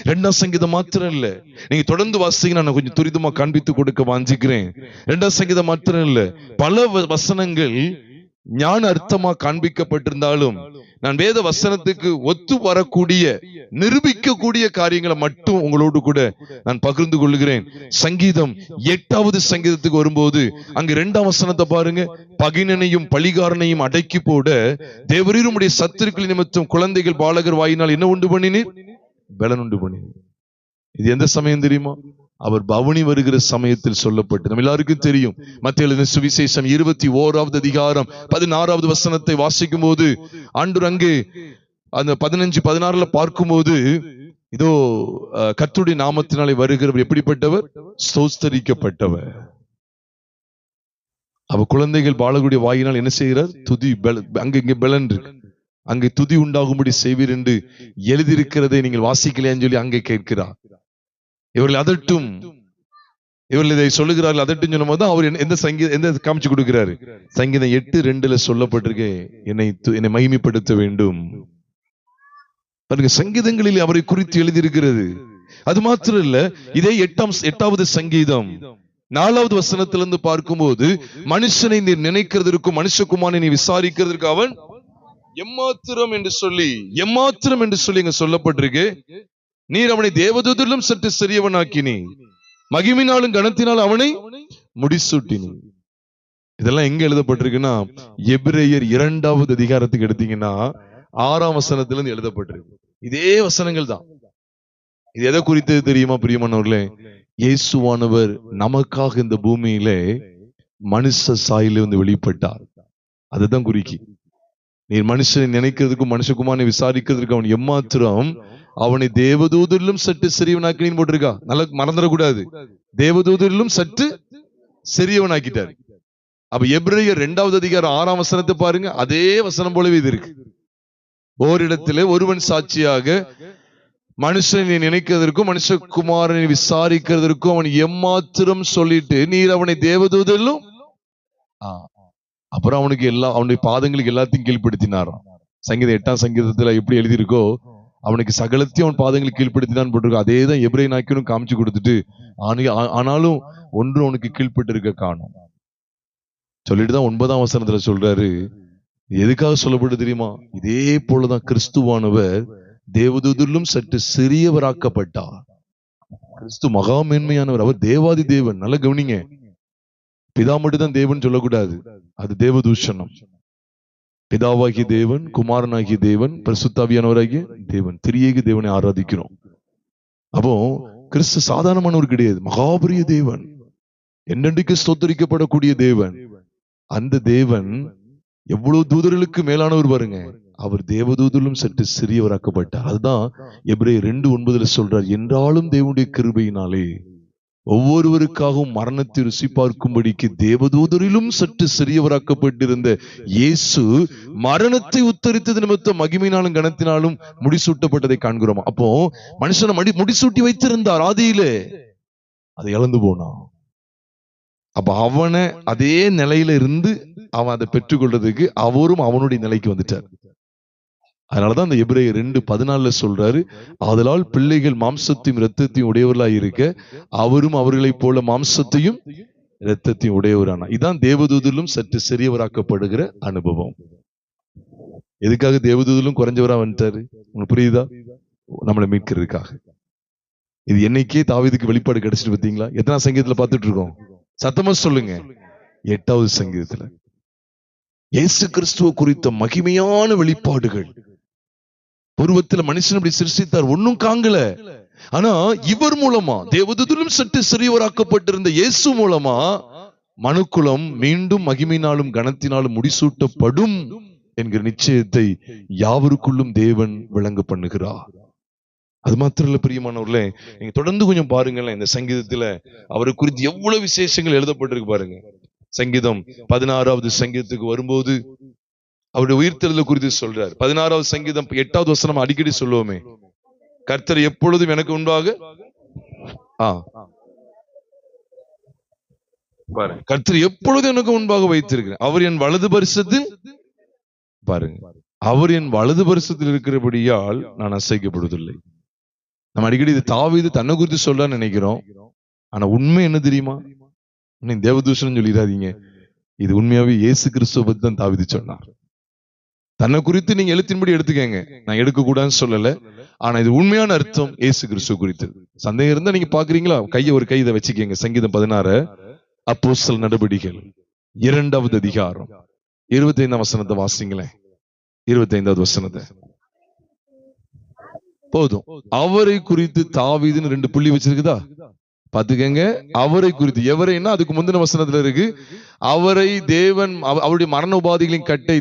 2ஆம் சங்கீதம் மாத்திரம் இல்ல, நீங்க தொடர்ந்து வாசிங்கன்னா நான் கொஞ்சம் துரிதமா காண்பித்து கொடுக்க வாஞ்சிக்கிறேன். 2ஆம் சங்கீதம் மாத்திரம் இல்ல, பல வசனங்கள் ஞான அர்த்தமா காண்பிக்கப்பட்டிருந்தாலும் நான் வேத வசனத்துக்கு ஒத்து வரக்கூடிய நிரூபிக்கக்கூடிய காரியங்களை மட்டும் உங்களோடு கூட நான் பகிர்ந்து கொள்கிறேன். சங்கீதம் 8வது சங்கீதத்துக்கு வரும்போது அங்க 2ஆம் வசனத்தை பாருங்க. பகினனையும் பழிகாரனையும் அடக்கி போட தேவரீர் உம்முடைய சத்துருக்களின் நிமித்தம் குழந்தைகள் பாலகர் வாயினால் என்ன உண்டு பண்ணினீர்? பலன் உண்டு பண்ணினீர். இது எந்த சமயம் தெரியுமா? அவர் பவனி வருகிற சமயத்தில் சொல்லப்பட்டு நம்ம எல்லாருக்கும் தெரியும். மத்தேயு எழுதின சுவிசேஷம் 21வது அதிகாரம் 16வது வசனத்தை வாசிக்கும் போது ஆண்டவர் அங்கே அந்த 15-16 பார்க்கும்போது, இதோ கர்த்தருடைய நாமத்தினாலே வருகிறவர் எப்படிப்பட்டவர்? ஸ்தோத்திரிக்கப்பட்டவர். அவ குழந்தைகள் பாலகுடைய வாயினால் என்ன செய்கிறார்? துதி. அங்க இங்க பலன் இருக்கு, அங்கே துதி உண்டாகும்படி செய்வீர் என்று எழுதியிருக்கிறதை நீங்கள் வாசிக்கலையான்னு சொல்லி அங்கே கேட்கிறார். இவர்கள் அதட்டும், இவர்கள் இதை சொல்லுகிறார்கள் அதட்டும் சொல்லும் போது அவர் எந்த காமிச்சு கொடுக்கிறாரு? சங்கீதம் 8:2 சொல்லப்பட்டிருக்கு, என்னை மகிமைப்படுத்த வேண்டும். பாருங்க, சங்கீதங்களில் அவரை குறித்து எழுதியிருக்கிறது. அது மாத்திரம் இல்ல, இதே 8வது சங்கீதம் 4வது வசனத்திலிருந்து பார்க்கும்போது, மனுஷனை நீர் நினைக்கிறதற்கும் மனுஷகுமாரனை நீ விசாரிக்கிறதற்கு அவன் எம்மாத்திரம் என்று சொல்லி இங்க சொல்லப்பட்டிருக்கு. நீர் அவனை தேவதூதரிலும் சற்று சிறியவனாக்கினி, மகிமையினாலும் கனத்தினாலும் அவனை முடிசூட்டினி. இதெல்லாம் எங்க எழுதப்பட்டிருக்குன்னா எபிரேயர் 2வது அதிகாரத்துக்கு எடுத்தீங்கன்னா 6ஆம் வசனத்திலிருந்து எழுதப்பட்டிருக்கு. இதே வசனங்கள் தான். இது எதை குறித்தது தெரியுமா பிரியமானவர்களே? இயேசுவானவர் நமக்காக இந்த பூமியிலே மனுஷ சாயில வந்து வெளிப்பட்டார். அதுதான் குறிக்கி. நீர் மனுஷனை நினைக்கிறதுக்கும் மனுஷகுமாரனை விசாரிக்கிறதுக்கு அவன் எம்மாத்திரம் அவனை தேவதூதரிலும் சற்று சிறியவனாக்கினு போட்டிருக்கா. நல்லா மறந்துடக்கூடாது, தேவதூதரிலும் சற்று சிறியவனாக்கிட்டார். அப்ப எபிரேயர் 2வது அதிகாரம் 6ஆம் வசனத்தை பாருங்க, அதே வசனம் போலவே இது இருக்கு. ஓரிடத்திலே ஒருவன் சாட்சியாக மனுஷனை நினைக்கிறதற்கும் மனுஷகுமாரனை விசாரிக்கிறதற்கும் அவன் எம்மாத்திரம் சொல்லிட்டு நீர் அவனை தேவதூதரிலும், அப்புறம் அவனுக்கு அவனுடைய பாதங்களுக்கு எல்லாத்தையும் கீழ்படுத்தினாராம். சங்கீதம் 8ஆம் சங்கீதத்துல எப்படி எழுதியிருக்கோ, அவனுக்கு சகலத்தையும் அவன் பாதங்களுக்கு கீழ்படுத்தினான்னு போட்டிருக்கோம். அதே தான் எபிரேய நாக்கியும் காமிச்சு கொடுத்துட்டு, ஆனாலும் ஒன்று அவனுக்கு கீழ்பட்டு இருக்க காணும் சொல்லிட்டுதான் 9ஆம் வசனத்துல சொல்றாரு. எதுக்காக சொல்லப்பட்டு தெரியுமா? இதே போலதான் கிறிஸ்துவானவர் தேவதூதரிலும் சற்று சிறியவராக்கப்பட்டார். கிறிஸ்து மகா மேன்மையானவர், அவர் தேவாதி தேவன். நல்லா கவனிங்க, பிதா மட்டும்தான் தேவன் சொல்லக்கூடாது, அது தேவதூஷணம். பிதாவாகிய தேவன், குமாரனாகிய தேவன், பரிசுத்தாவியானவராகிய தேவன், திரியேக தேவனை ஆராதிக்கிறோம். அப்போ கிறிஸ்து சாதாரணமானவர் கிடையாது, மகாபரிய தேவன், என்னென்றைக்கு ஸ்தோத்தரிக்கப்படக்கூடிய தேவன். அந்த தேவன் எவ்வளவு தூதர்களுக்கு மேலானவர் பாருங்க. அவர் தேவதூதரிலும் சற்று சிறியவராக்கப்பட்டார். அதுதான் எபிரேயர் 2:9 சொல்றார், என்றாலும் தேவனுடைய கிருபையினாலே ஒவ்வொருவருக்காகவும் மரணத்தை ருசி பார்க்கும்படிக்கு தேவதூதரிலும் சற்று சிறியவராக்கப்பட்டிருந்த இயேசு மரணத்தை உத்தரித்தது நிமித்தம் மகிமையினாலும் கனத்தினாலும் முடிசூட்டப்பட்டதை காண்கிறோம். அப்போ மனுஷனை முடிசூட்டி வைத்திருந்தார் ஆதியிலே, அதை இழந்து போனான். அப்ப அவனை அதே நிலையில இருந்து அவன் அதை பெற்றுக்கொள்றதுக்கு அவரும் அவனுடைய நிலைக்கு வந்துட்டார். அதனாலதான் அந்த எபிரேயர் 2:14 சொல்றாரு, ஆதலால் பிள்ளைகள் மாம்சத்தையும் இரத்தத்தையும் உடையவர்களாய் இருக்க அவரும் அவர்களைப் போல மாம்சத்தையும் இரத்தத்தையும் உடையவரானா. இதுதான் தேவதூதரிலும் சற்று சிறியவராக்கப்படுகிற அனுபவம். எதுக்காக தேவதூதரிலும் குறைஞ்சவரா வந்துட்டாரு? உங்களுக்கு புரியுதா? நம்மளை மீட்கிறதுக்காக. இது என்னைக்கே தாவீதுக்கு வெளிப்பாடு கிடைச்சிட்டு பார்த்தீங்களா? எத்தனை சங்கீதத்துல பார்த்துட்டு இருக்கோம்? சத்தமா சொல்லுங்க. 8வது சங்கீதத்துல இயேசு கிறிஸ்துவ குறித்த மகிமையான வெளிப்பாடுகள். பூர்வத்துல மனுஷன் அப்படி சிருஷ்டித்தார், ஒன்னும் காங்கல. ஆனா இவர் மூலமா தேவதூதரிலும் சற்று சிறியவராக்கப்பட்டிருந்த இயேசு மூலமா மனுக்குலம் மீண்டும் மகிமையினாலும் கனத்தினாலும் முடிசூட்டப்படும் என்கிற நிச்சயத்தை யாவருக்குள்ளும் தேவன் விளங்க பண்ணுகிறார். அது மாத்திரம் இல்ல பிரியமானவர்களே, நீங்க தொடர்ந்து கொஞ்சம் பாருங்களேன். இந்த சங்கீதத்துல அவரை குறித்து எவ்வளவு விசேஷங்கள் எழுதப்பட்டிருக்கு பாருங்க. சங்கீதம் 16வது சங்கீதத்துக்கு வரும்போது அவருடைய உயிர்த்தெழுதலை குறித்து சொல்றார். 16வது சங்கீதம் 8வது வசனம் அடிக்கடி சொல்லுவோமே, கர்த்தர் எப்பொழுதும் எனக்கு முன்பாக கர்த்தர் எப்பொழுதும் எனக்கு முன்பாக வைத்திருக்கிறேன். அவர் என் வலது பரிசத்தில் பாருங்க, அவர் என் வலது பரிசத்தில் இருக்கிறபடியால் நான் அசைக்கப்படுவதில்லை. நம்ம அடிக்கடி இது தாவீது தன்னை குறித்து சொல்றான்னு நினைக்கிறோம். ஆனா உண்மை என்ன தெரியுமா? நீங்க தேவதூஷணம் சொல்லிடாதீங்க. இது உண்மையாவே இயேசு கிறிஸ்துவ பத்தி தான் தாவீது சொன்னார். தன்னை குறித்து நீங்க எழுத்தின்படி எடுத்துக்கங்க, நான் எடுக்க கூடாதுன்னு சொல்லல. ஆனா இது உண்மையான அர்த்தம் இயேசு கிறிஸ்துவ குறித்து. சந்தேகம் இருந்தா நீங்க பாக்குறீங்களா, ஒரு கை இதை வச்சுக்கங்க. சங்கீதம் 16 அப்போஸ்தலர் நடபடிகள் 2வது அதிகாரம் 25ஆம் வசனத்தை வாசிங்களேன். 25வது வசனத்தை போதும். அவரை குறித்து தாவீதுன்னு 2 புள்ளி வச்சிருக்குதா பாத்துக்கங்க. அவரை குறித்து, எவரைன்னா அதுக்கு முந்தின வசனத்துல இருக்கு, அவரை தேவன் அவருடைய மரண உபாதிகளின் கட்டை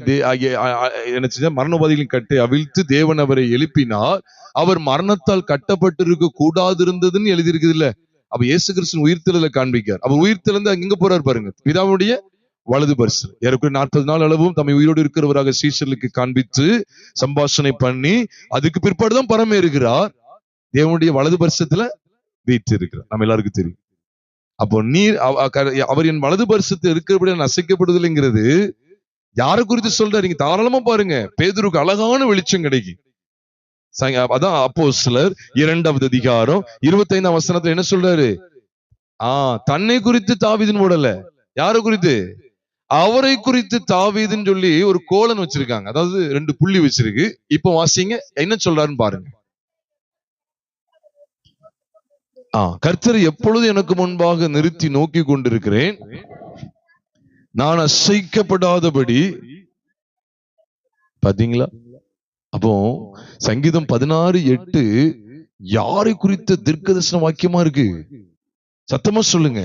மரண உபாதிகளின் கட்டை அவிழ்த்து தேவன் அவரை எழுப்பினார். அவர் மரணத்தால் கட்டப்பட்டிருக்க கூடாது இருந்ததுன்னு எழுதி இருக்குது இல்ல. அப்ப இயேசு கிறிஸ்து உயிர்த்தெழுதலை காண்பிக்கார். அவர் உயிர்த்தெழுந்து அங்க போறாரு பாருங்க, பிதாவுடைய வலது பரிசு. ஏறக்குறைய 40 நாள் அளவும் தம்மை உயிரோடு இருக்கிறவராக சீஷர்களுக்கு காண்பித்து சம்பாஷணை பண்ணி அதுக்கு பிற்பாடுதான் பரமே இருக்கிறார். தேவனுடைய வலது பரிசத்துல வீட்டு இருக்கிறார். நம்ம எல்லாருக்கும் தெரியும். அப்போ அவர் என் வலது பரிசத்தில் இருக்கிறபடி அசைக்கப்படுதலைங்கிறது யாரை குறித்து சொல்றாரு? நீங்க தாராளமா பாருங்க. பேதுருக்கு அழகான வெளிச்சம் கிடைக்கும். அதான் அப்போஸ்தலர் 2வது அதிகாரம் 25ஆம் வசனத்துல என்ன சொல்றாரு? தன்னை குறித்து தாவீதுன்னு போடல, யாரை குறித்து? அவரை குறித்து தாவீதுன்னு சொல்லி ஒரு கோலன் வச்சிருக்காங்க, அதாவது 2 புள்ளி வச்சிருக்கு. இப்ப வாசிங்க என்ன சொல்றாருன்னு பாருங்க. கர்த்தர் எப்பொழுது எனக்கு முன்பாக நிறுத்தி நோக்கி கொண்டிருக்கிறேன், நான் அசைக்கப்படாதபடி. பாத்தீங்களா? அப்போ சங்கீதம் 16:8 யாரை குறித்த தீர்க்கதரிசன வாக்கியமா இருக்கு? சத்தமா சொல்லுங்க.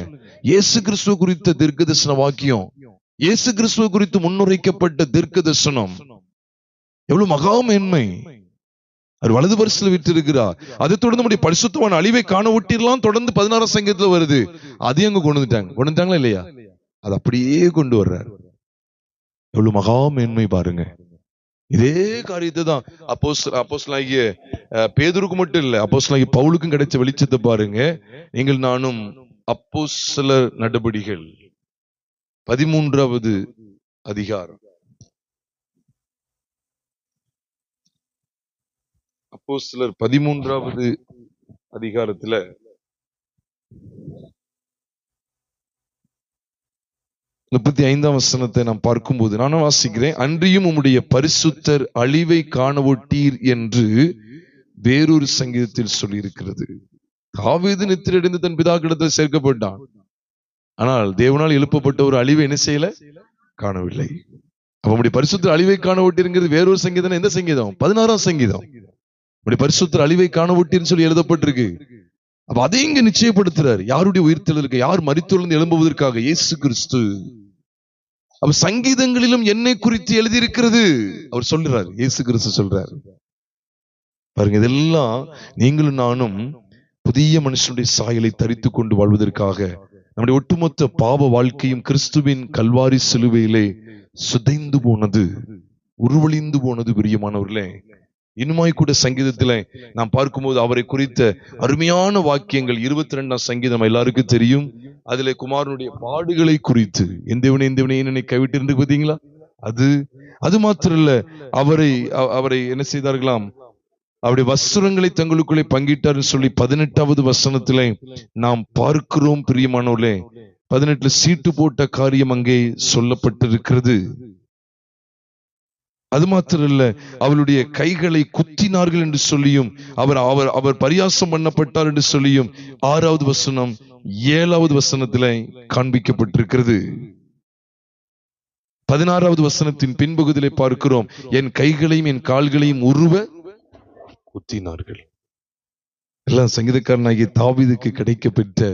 இயேசு கிறிஸ்துவ குறித்த தீர்க்கதரிசன வாக்கியம், இயேசு கிறிஸ்துவ குறித்து முன்னுரைக்கப்பட்ட தீர்க்கதரிசனம் எவ்வளவு மகா மேன்மை. அவர் வலது பரிசுல விட்டு இருக்கிறார். அதை தொடர்ந்து நம்முடைய பரிசுத்தமான அழிவை காண ஒட்டிடலாம் தொடர்ந்து 16ஆம் சங்கீதத்துல வருது. அதையும் அங்க கொண்டு வந்துட்டாங்களா இல்லையா? அது அப்படியே கொண்டு வர்றார். எவ்வளவு மகா மேன்மை பாருங்க. இதே காரியத்தை தான் அப்போஸ்தலனாகிய பேதுருக்கு மட்டும் இல்ல, அப்போஸ்தலனாகிய பவுலுக்கும் கிடைச்ச வெளிச்சத்தை பாருங்க. நீங்கள் நானும் அப்போஸ்தலர் நடபடிகள் 13வது அதிகாரம், அப்போஸ்தலர் 13வது அதிகாரத்துல 35ஆம் வசனத்தை நாம் பார்க்கும்போது, நானும் வாசிக்கிறேன். அன்றியும் உம்முடைய பரிசுத்தர் அழிவை காண ஒட்டீர் என்று வேறொரு சங்கீதத்தில் சொல்லி இருக்கிறது. தாவீது நித்திரையடைந்து தன் பிதாக்களிடத்தில் சேர்க்கப்பட்டான். ஆனால் தேவனால் எழுப்பப்பட்ட ஒரு அழிவை என்ன செய்யல? காணவில்லை. அப்ப உம்முடைய பரிசுத்தர் அழிவை காண ஒட்டீர்ங்கிறது வேறொரு சங்கீதம். எந்த சங்கீதம்? 16ஆம் சங்கீதம். உம்முடைய பரிசுத்தர் அழிவை காண ஒட்டீர்னு சொல்லி எழுதப்பட்டிருக்கு. அப்ப அதை இங்க நிச்சயப்படுத்துறாரு. யாருடைய உயிர்த்தெழுதலுக்கு? யார் மரித்தொழுந்து எழும்புவதற்காக? இயேசு கிறிஸ்து. அப்ப சங்கீதங்களிலும் என்னை குறித்து எழுதியிருக்கிறது அவர் சொல்றாரு, இயேசு கிறிஸ்து சொல்றாரு. பாருங்க, இதெல்லாம் நீங்களும் நானும் புதிய மனுஷனுடைய சாயலை தரித்து கொண்டு வாழ்வதற்காக நம்முடைய ஒட்டுமொத்த பாவ வாழ்க்கையும் கிறிஸ்துவின் கல்வாரி சிலுவையிலே சிதைந்து போனது, உருவழிந்து போனது. பிரியமானவர்களே, இன்னுமாய் கூட சங்கீதத்துல நாம் பார்க்கும்போது அவரை குறித்த அருமையான வாக்கியங்கள் 22ஆம் சங்கீதம் எல்லாருக்கும் தெரியும். அதுல குமாரனுடைய பாடுகளை குறித்து, எந்தவனே என்னை கைவிட்டு இருந்து பார்த்தீங்களா? அது மாத்திரம் இல்ல, அவரை என்ன செய்தார்களாம்? அவருடைய வஸ்திரங்களை தங்களுக்குள்ளே பங்கிட்டார் சொல்லி 18வது வசனத்திலே நாம் பார்க்கிறோம். பிரியமானவர்களே, 18 சீட்டு போட்ட காரியம் அங்கே சொல்லப்பட்டிருக்கிறது. அது மாத்திரம் இல்ல, அவளுடைய கைகளை குத்தினார்கள் என்று சொல்லியும், அவர் பரியாசம் பண்ணப்பட்டார் என்று சொல்லியும் 6வது வசனம் 7வது வசனத்திலே காண்பிக்கப்பட்டிருக்கிறது. 16வது வசனத்தின் பின்பகுதியிலே பார்க்கிறோம், என் கைகளையும் என் கால்களையும் உருவ குத்தினார்கள். எல்லாம் சங்கீதக்காரனாகிய தாவீதுக்கு கிடைக்கப்பெற்ற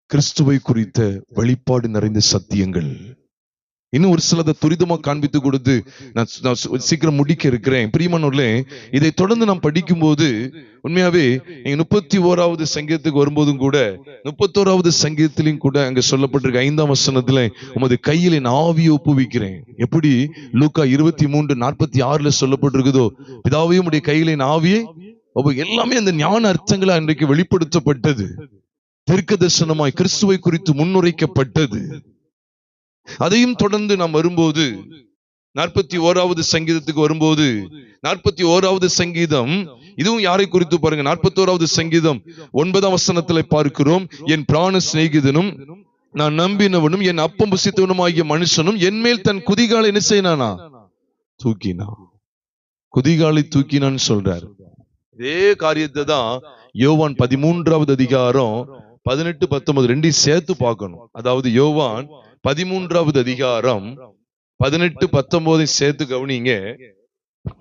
கிறிஸ்துவை குறித்த வெளிப்பாடு நிறைந்த சத்தியங்கள். இன்னும் ஒரு சிலதை துரிதமா காண்பித்து கொடுத்து நான் சீக்கிரம் முடிக்க இருக்கிறேன். பிரியமானவர்களே, இதை தொடர்ந்து நாம் படிக்கும் போது உண்மையாவே நீங்க 31வது சங்கீதத்துக்கு வரும்போதும் கூட 31வது சங்கீதத்திலும் கூட அங்க சொல்லப்பட்டிருக்க 5ஆம் வசனத்துல உமது கையில் என் ஆவியை ஒப்புவிக்கிறேன். எப்படி லூக்கா 23:46 சொல்லப்பட்டிருக்குதோ, பிதாவே உம்முடைய கையில் என் ஆவியை எல்லாமே அந்த ஞான அர்த்தங்களை அன்றைக்கு வெளிப்படுத்தப்பட்டது. தீர்க்க தரிசனமாய் கிறிஸ்துவை குறித்து முன்னுரைக்கப்பட்டது. அதையும் தொடர்ந்து நாம் வரும்போது 41வது சங்கீதத்துக்கு வரும்போது 41வது சங்கீதம் இதுவும் யாரை குறித்து பாருங்க. 41வது சங்கீதம் 9ஆம் வசனத்துல பார்க்கிறோம், என் பிராண சிநேகிதனும் நான் நம்பினவனும் என் அப்பம் புசித்தவனும் ஆகிய மனுஷனும் என் மேல் தன் குதிகாலை என்ன செய்யனானா தூக்கினான். குதிகாலை தூக்கினான்னு சொல்றார். இதே காரியத்தை தான் யோவான் 13வது அதிகாரம் 18-19 ரெண்டையும் சேர்த்து பார்க்கணும். அதாவது யோவான் 13வது அதிகாரம் 18-19 சேர்த்து கவனிங்க.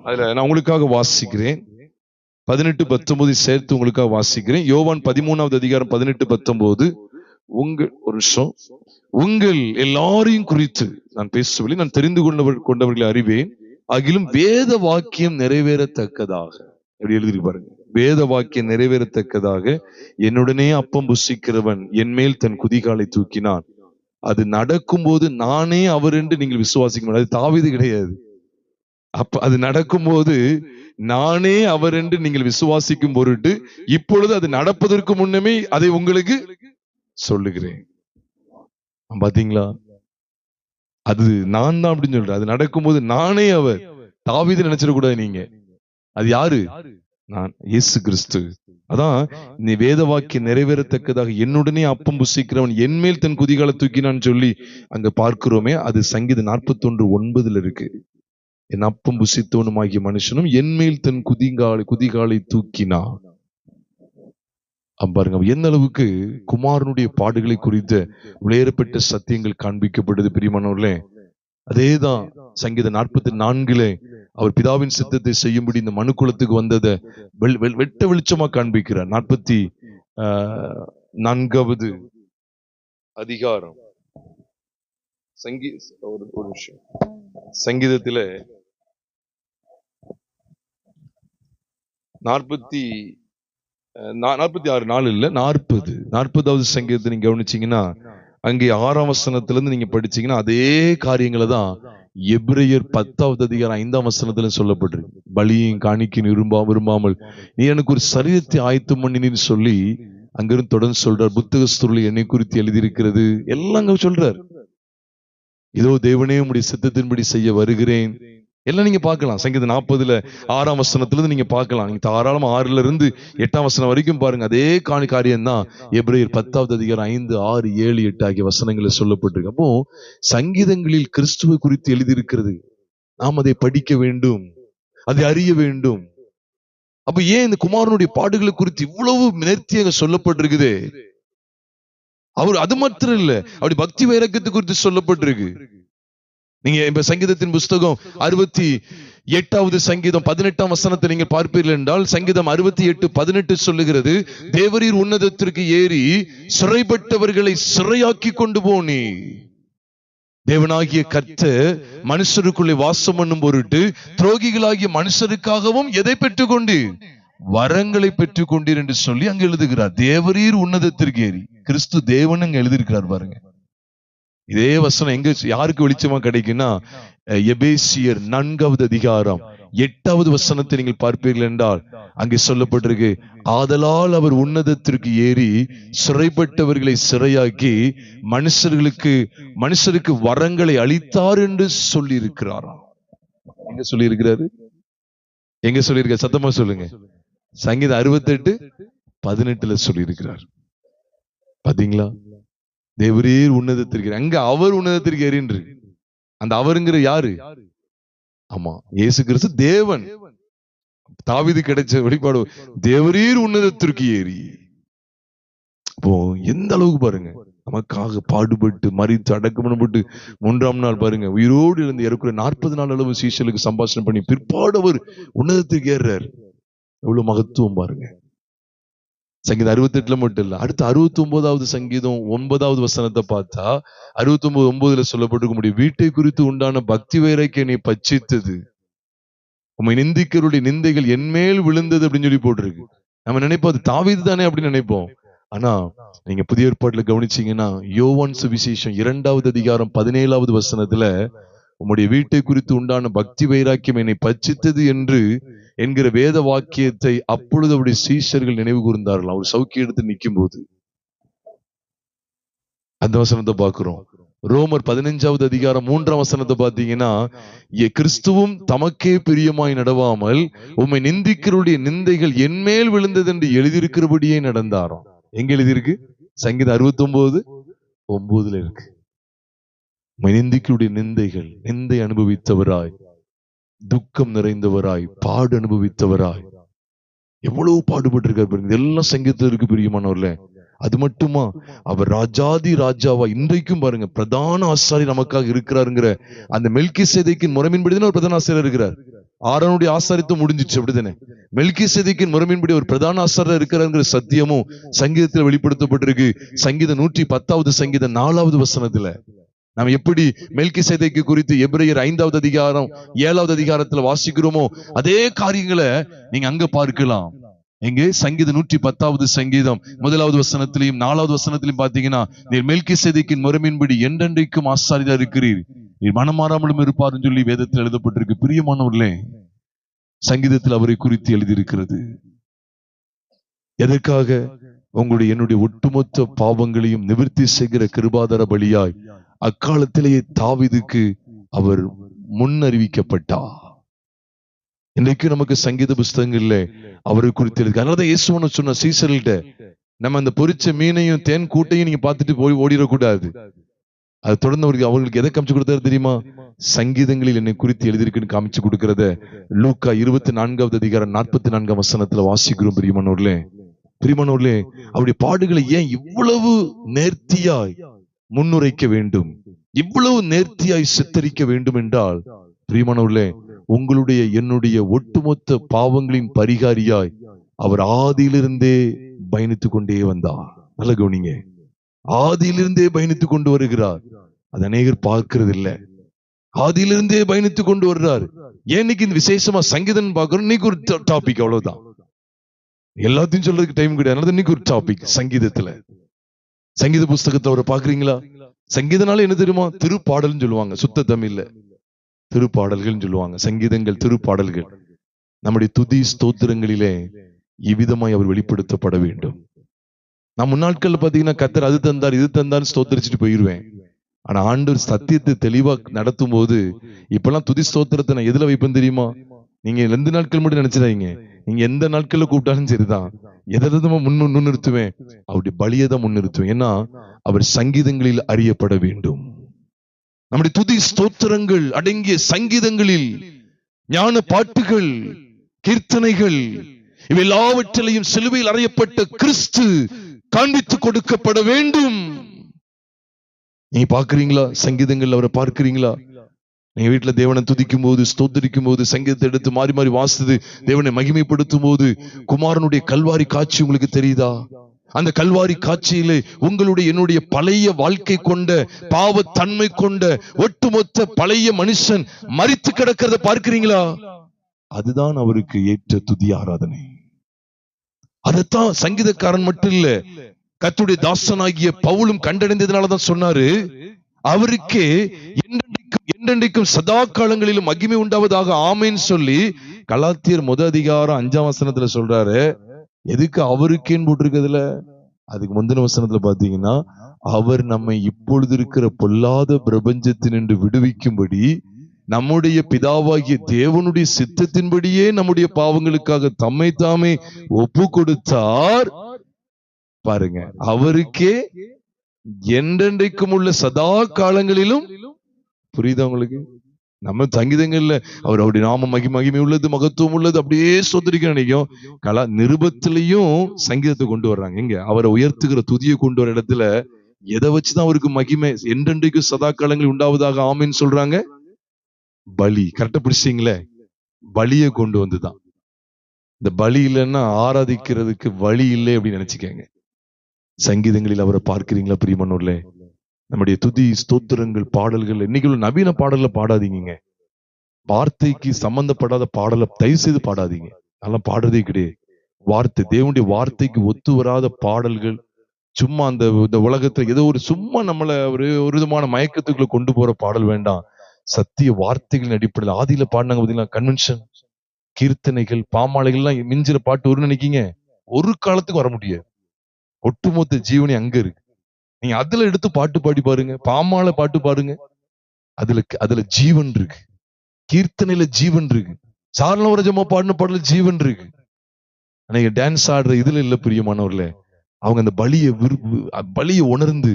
அதுல நான் உங்களுக்காக வாசிக்கிறேன். 18-19 சேர்த்து உங்களுக்காக வாசிக்கிறேன். யோவான் 13வது அதிகாரம் 18-19. உங்கள் எல்லாரையும் குறித்து நான் பேசவில்லை, நான் தெரிந்து கொண்டவர்களை அறிவேன், ஆகிலும் வேத வாக்கியம் நிறைவேறத்தக்கதாக. எப்படி எழுதி பாருங்க, வேத வாக்கியம் நிறைவேறத்தக்கதாக என்னுடனே அப்பம் புசிக்கிறவன் என் மேல் தன் குதிகாலை தூக்கினான். அது நடக்கும் போது நானே அவர் என்று நீங்கள் விசுவாசிக்க முடியாது. அது தாவீது கிடையாது. அப்ப அது நடக்கும் போது நானே அவர் என்று நீங்கள் விசுவாசிக்கும் பொருட்டு இப்பொழுது அது நடப்பதற்கு முன்னமே அதை உங்களுக்கு சொல்லுகிறேன். பாத்தீங்களா, அது நான் தான் அப்படின்னு சொல்றேன். அது நடக்கும்போது நானே அவர். தாவீது நினைச்சிடக்கூடாது நீங்க. அது யாரு? நான், இயேசு கிறிஸ்து. அதான் நீ வேத வாக்கியம் நிறைவேறத்தக்கதாக என்னுடனே அப்பம் புசிக்கிறவன் என் மேல் தன் குதிகாலை தூக்கினான்னு சொல்லி அங்க பார்க்கிறோமே, அது சங்கீதம் 41:9 இருக்கு. என் அப்பம் புசித்தவனும் ஆகிய மனுஷனும் என் மேல் தன் குதிகாலை தூக்கினான். பாருங்க எந்த அளவுக்கு குமாரனுடைய பாடுகளை குறித்த விளையாடப்பட்ட சத்தியங்கள் காண்பிக்கப்படுது. பிரியமானவர்களே, அதேதான் சங்கீதம் 44 அவர் பிதாவின் சித்தத்தை செய்யும்படி இந்த மனுக்குலத்துக்கு வந்ததை வெட்ட வெளிச்சமா காண்பிக்கிறார். 44வது அதிகாரம் சங்கீதத்தில 40வது சங்கீதத்தை நீங்க கவனிச்சீங்கன்னா அங்கே 6ஆம் வசனத்திலிருந்து நீங்க படிச்சீங்கன்னா அதே காரியங்களை தான் எபிரேயர் 10வது அதிகாரம் 5ஆம் வசனத்துல சொல்லப்பட்டிருக்கு. பலியும் காணிக்கையும் விரும்பாமல் நீ எனக்கு ஒரு சரீரத்தை ஆயத்தம் பண்ணினு சொல்லி அங்கிருந்து தொடர்ந்து சொல்றார். புத்தகஸ்தூரில் என்னை குறித்து எழுதியிருக்கிறது எல்லாம் சொல்றார். இதோ தேவனே உம்முடைய சித்தத்தின்படி செய்ய வருகிறேன் எல்லாம் நீங்க பார்க்கலாம். சங்கீதம் 40ல 6ஆம் வசனத்திலிருந்து நீங்க பார்க்கலாம். நீங்க தாராளமா 6ல இருந்து 8ஆம் வசனம் வரைக்கும் பாருங்க. அதே காரியம் தான் எபிரேயர் 10வது அதிகாரம் 5, 6, 7, 8 ஆகிய வசனங்களில் சொல்லப்பட்டிருக்கு. அப்போ சங்கீதங்களில் கிறிஸ்துவை குறித்து எழுதியிருக்கிறது. நாம் அதை படிக்க வேண்டும், அதை அறிய வேண்டும். அப்ப ஏன் இந்த குமாரனுடைய பாடுகளை குறித்து இவ்வளவு நேர்த்தியாக சொல்லப்பட்டிருக்குது? அவர் அது மாத்திரம் இல்ல, அப்படி பக்தி வைராக்கியத்தை குறித்து சொல்லப்பட்டிருக்கு. நீங்க இப்ப சங்கீதத்தின் புஸ்தகம் 68வது சங்கீதம் 18ஆம் வசனத்தை நீங்க பார்ப்பீர்கள் என்றால் சங்கீதம் 68:18 சொல்லுகிறது, தேவரீர் உன்னதத்திற்கு ஏறி சிறைப்பட்டவர்களை சிறையாக்கி கொண்டு போனி. தேவனாகிய கர்த்தர் மனுஷருக்குள்ளே வாசம் பண்ணும் பொருட்டு துரோகிகளாகிய மனுஷருக்காகவும் எதை பெற்றுக்கொண்டு? வரங்களை பெற்றுக் கொண்டீர் என்று சொல்லி அங்க எழுதுகிறார். தேவரீர் உன்னதத்திற்கு ஏறி, கிறிஸ்து தேவன் அங்க எழுதியிருக்கிறார் பாருங்க. இதே வசனம் எங்க யாருக்கு வெளிச்சமா கிடைக்குன்னா எபேசியர் 4வது அதிகாரம் 8வது வசனத்தை நீங்கள் பார்ப்பீர்கள் என்றால் அங்கே சொல்லப்பட்டிருக்கு, ஆதலால் அவர் உன்னதத்திற்கு ஏறி சிறைப்பட்டவர்களை சிறையாக்கி மனுஷருக்கு வரங்களை அளித்தார் என்று சொல்லி இருக்கிறாராம். எங்க சொல்லி இருக்கிறாரு? எங்க சொல்லியிருக்க? சத்தமா சொல்லுங்க. சங்கீதம் 68:18 சொல்லி இருக்கிறார். பாத்தீங்களா? தேவரீர் உன்னதத்திற்கு, அங்க அவர் உன்னதத்திற்கு ஏறின்று. அந்த அவருங்கிற யாரு? ஆமா, இயேசு கிறிஸ்து தேவன். தாவீது கிடைச்ச வெளிப்பாடு, தேவரீர் உன்னதத்திற்கு ஏறி. அப்போ எந்த அளவுக்கு பாருங்க, நமக்காக பாடுபட்டு மரித்து அடக்கம் பண்ணப்பட்டு 3ஆம் நாள் பாருங்க உயிரோடு இருந்து இருக்கிற 40 நாள் அளவு சீஷலுக்கு சம்பாஷணை பண்ணி பிற்பாடு அவர் உன்னதத்திற்கு ஏறார். எவ்வளவு மகத்துவம் பாருங்க. சங்கீதம் 68 மட்டும் இல்ல, அடுத்து 69வது சங்கீதம் 9வது வசனத்தை பார்த்தா 69:9 சொல்லப்பட்டிருக்க முடியும். வீட்டை குறித்து உண்டான பக்தி வைராக்கியம் என்னை பட்சித்தது, உம்மை நிந்திக்கிறவருடைய நிந்தைகள் என்மேல் விழுந்தது அப்படின்னு சொல்லி போட்டிருக்கு. நம்ம நினைப்போம் அது தாவீது தானே அப்படின்னு நினைப்போம். ஆனா நீங்க புதிய ஏற்பாட்டுல கவனிச்சீங்கன்னா யோவான் சுவிசேஷம் 2வது அதிகாரம் 17வது வசனத்துல உம்முடைய வீட்டை குறித்து உண்டான பக்தி வைராக்கியம் என்னை பட்சித்தது என்று என்கிற வேத வாக்கியத்தை அப்பொழுது அவருடைய சீஷர்கள் நினைவு கூர்ந்தார்கள். அவர் சவுக்கி எடுத்து நிற்கும் போது அந்த வசனத்தை பார்க்கிறோம். ரோமர் 15வது அதிகாரம் 3ஆம் வசனத்தை பார்த்தீங்கன்னா, கிறிஸ்துவும் தமக்கே பிரியமாய் நடவாமல் உம்மை நிந்திக்கிறவருடைய நிந்தைகள் என்மேல் விழுந்தது என்று எழுதியிருக்கிறபடியே நடந்தாராம். எங்க எழுதியிருக்கு? சங்கீதம் 69:9 இருக்கு. உம்மை நிந்திக்கிறவருடைய நிந்தைகள், நிந்தை அனுபவித்தவராய், துக்கம் நிறைந்தவராய், பாடு அனுபவித்தவராய், எவ்வளவு பாடுபட்டு இருக்காரு. இதெல்லாம் சங்கீதத்தில் இருக்கு பிரியமானவர்களே. அது மட்டுமா, அவர் ராஜாதி ராஜாவா இன்றைக்கும் பாருங்க பிரதான ஆசாரி நமக்காக இருக்கிறாருங்கிற அந்த மெல்கிசேதேக்கின் முறைமையின்படிதான் ஒரு பிரதான ஆசாரியர் இருக்கிறார். ஆரோனுடைய ஆசாரித்துவம் முடிஞ்சிச்சு, அப்படித்தானே? மெல்கிசேதேக்கின் முறைமையின்படி ஒரு பிரதான ஆசாரியர் இருக்கிறாருங்கிற சத்தியமும் சங்கீதத்தில் வெளிப்படுத்தப்பட்டிருக்கு. சங்கீதம் 110வது சங்கீதம் 4வது வசனத்துல நாம் எப்படி மெல்கிசேதேக்கு குறித்து எபிரேயர் 5வது அதிகாரம் 7வது அதிகாரத்துல வாசிக்கிறோமோ அதே காரியங்களை நீங்க அங்க பார்க்கலாம். எங்கே? சங்கீதம் 110வது சங்கீதம் 1வது வசனத்திலையும் 4வது வசனத்திலையும் பாத்தீங்கன்னா, நீர் மெல்கிசேதேக்கின் முறைமையின்படி என்றென்றைக்கும் ஆசாரியரா இருக்கிறீர், நீர் மனமாறாமலும் இருப்பார்னு சொல்லி வேதத்தில் எழுதப்பட்டிருக்கு. பிரியமானவர்களே, சங்கீதத்தில் அவரை குறித்து எழுதியிருக்கிறது. எதற்காக? உங்களுடைய என்னுடைய ஒட்டுமொத்த பாவங்களையும் நிவர்த்தி செய்கிற கிருபாதர பலியாய் அக்காலத்திலேயே தாவீதுக்கு அவர் முன்னறிவிக்கப்பட்டார். இன்றைக்கு நமக்கு சங்கீத புஸ்தகங்கள்ல அவரை குறித்து இருக்கு. அதனாலதான் இயேசுவன சொன்ன சீசர்கள்ட்ட, நம்ம அந்த பொரிச்ச மீனையும் தேன் கூட்டையும் நீங்க பார்த்துட்டு போய் ஓடிடக்கூடாது. அது தொடர்ந்து அவர்களுக்கு எதை காமிச்சு கொடுத்தாரு தெரியுமா? சங்கீதங்களில் என்னை குறித்து எழுதியிருக்குன்னு காமிச்சு கொடுக்கிறத லூக்கா 24வது அதிகாரம் 44ஆம் வசனத்துல வாசிக்கிறோம். பிரியமானவர்களே, பிரியமானவர்களே, அவருடைய பாடுகளை ஏன் இவ்வளவு நேர்த்தியாய் முன்னுரைக்க வேண்டும், இவ்வளவு நேர்த்தியாய் சித்தரிக்க வேண்டும் என்றால், பிரியமானவர்களே, உங்களுடைய என்னுடைய ஒட்டுமொத்த பாவங்களின் பரிகாரியாய் அவர் ஆதியிலிருந்தே பயணித்துக் கொண்டே வந்தார். நல்ல கவனிங்க, ஆதியிலிருந்தே பயணித்துக் கொண்டு வருகிறார். அது அநேகர் பார்க்கிறது இல்ல. ஆதியிலிருந்தே பயணித்துக் கொண்டு வருகிறார். ஏன்னைக்கு இந்த விசேஷமா சங்கீதம் பார்க்கிறோம். இன்னைக்கு ஒரு டாபிக், அவ்வளவுதான். எல்லாத்தையும் சொல்றதுக்கு டைம் கிடையாது. இன்னைக்கு ஒரு டாபிக் சங்கீதத்துல. சங்கீத புஸ்தகத்தை அவரை பாக்குறீங்களா? சங்கீதனால என்ன தெரியுமா? திருப்பாடல்னு சொல்லுவாங்க. சுத்த தமிழ்ல திருப்பாடல்கள் சொல்லுவாங்க. சங்கீதங்கள் திருப்பாடல்கள். நம்முடைய துதி ஸ்தோத்திரங்களிலே இவ்விதமாய் அவர் வெளிப்படுத்தப்பட வேண்டும். நான் முன்னாட்கள் பாத்தீங்கன்னா கர்த்தர் அது தந்தார் இது தந்தார் ஸ்தோத்திரிச்சுட்டு போயிருவேன். ஆனா ஆண்டவர் சத்தியத்தை தெளிவா நடத்தும் போது இப்பெல்லாம் துதி ஸ்தோத்திரத்தை நான் எதுல வைப்பேன் தெரியுமா? நீங்க 2 நாட்கள் மட்டும் நினைச்சிடாதீங்க. நீங்க எந்த நாட்கள்ல கூப்பிட்டாலும் சரிதான், எதமா முன்னிறுத்துவேன், அவருடைய பலியை தான் முன்னிறுத்துவேன். ஏன்னா அவர் சங்கீதங்களில் அறியப்பட வேண்டும். நம்முடைய துதி ஸ்தோத்திரங்கள் அடங்கிய சங்கீதங்களில் ஞான பாட்டுகள், கீர்த்தனைகள், இவையெல்லாவற்றிலையும் சிலுவையில் அறையப்பட்ட கிறிஸ்து காண்பித்து கொடுக்கப்பட வேண்டும். நீங்க பாக்குறீங்களா? சங்கீதங்கள் அவரை பார்க்கிறீங்களா? நீங்க வீட்டுல தேவனை துதிக்கும் போது, ஸ்தோத்திரிக்கும் போது, சங்கீதத்தை எடுத்து மாறி மாறி வாசித்து தேவனை மகிமைப்படுத்தும் போது குமாரனுடைய கல்வாரி காட்சி உங்களுக்கு தெரியுதா? அந்த கல்வாரி காட்சியிலே உங்களுடைய என்னுடைய பழைய வாழ்க்கை கொண்ட பாவத்தன்மை கொண்ட ஒட்டுமொத்த பழைய மனுஷன் மரித்து கிடக்கிறத பார்க்கிறீங்களா? அதுதான் அவருக்கு ஏற்ற துதி ஆராதனை. அதைத்தான் சங்கீதக்காரன் மட்டும் இல்ல, கர்த்தருடைய தாசனாகிய பவுலும் கண்டடைந்ததுனாலதான் சொன்னாரு, அவருக்கே என்றென்றைக்கும் சதா காலங்களிலும் மகிமை உண்டாவதாக ஆமேன்னு சொல்லி கலாத்தியர் 1 அதிகாரம் 5ஆம் வசனத்துல சொல்றாரு. எதுக்கு அவருக்கேன்னு போட்டிருக்கிறதுல? அதுக்கு முந்தின வசனத்துல பாத்தீங்கன்னா, அவர் நம்மை இப்பொழுது இருக்கிற பொல்லாத பிரபஞ்சத்தினின்று விடுவிக்கும்படி நம்முடைய பிதாவாகிய தேவனுடைய சித்தத்தின்படியே நம்முடைய பாவங்களுக்காக தம்மை தாமே ஒப்பு கொடுத்தார். பாருங்க, அவருக்கே என்றென்றைக்கும் உள்ள சதா காலங்களிலும். புரியுதா உங்களுக்கு? நம்ம சங்கீதங்கள்ல அவருடைய நாம மகிமை உள்ளது, மகத்துவம் உள்ளது, அப்படியே சொந்தரிக்க நினைக்கும். நிருபத்திலையும் சங்கீதத்தை கொண்டு வர்றாங்க. எங்க அவரை உயர்த்துகிற துதியை கொண்டு வர இடத்துல எதை வச்சுதான் அவருக்கு மகிமை என்றென்றைக்கும் சதா காலங்களில் உண்டாவதாக ஆமேன்னு சொல்றாங்க? பலி. கரெக்டா பிடிச்சீங்களே, பலியை கொண்டு வந்துதான். இந்த பலி இல்லைன்னா ஆராதிக்கிறதுக்கு வழி இல்லை அப்படின்னு நினைச்சுக்கங்க. சங்கீதங்களில் அவரை பார்க்கிறீங்களா பிரியமானவர்களே? நம்முடைய துதி ஸ்தோத்திரங்கள் பாடல்கள் இன்னைக்கு உள்ள நவீன பாடல்ல பாடாதீங்க. வார்த்தைக்கு சம்பந்தப்படாத பாடலை தயவு செய்து பாடாதீங்க. அதெல்லாம் பாடுறதே கிடையாது. வார்த்தை, தேவனுடைய வார்த்தைக்கு ஒத்து வராத பாடல்கள், சும்மா அந்த இந்த உலகத்துல ஏதோ ஒரு சும்மா நம்மள ஒரு விதமான மயக்கத்துக்குள்ள கொண்டு போற பாடல் வேண்டாம். சத்திய வார்த்தைகளின் அடிப்படையில் ஆதியில பாடினாங்க பாத்தீங்களா, கன்வென்ஷன், கீர்த்தனைகள், பாமாலைகள் எல்லாம் மிஞ்சிற பாட்டு வரும்னு நினைக்கீங்க? ஒரு காலத்துக்கு வர முடியாது. ஒட்டுமொத்த ஜீவனி அங்க இருக்கு. நீங்க அதுல எடுத்து பாட்டு பாடி பாருங்க, பாமாலை பாட்டு பாருங்க, அதுல ஜீவன் இருக்கு. கீர்த்தனையில ஜீவன் இருக்கு. சாரணவரஜமா பாடின பாடல ஜீவன் இருக்கு. நீங்க டான்ஸ் ஆடுற இதுல இல்ல பிரியமானவர்களே. அவங்க அந்த பலியை உணர்ந்து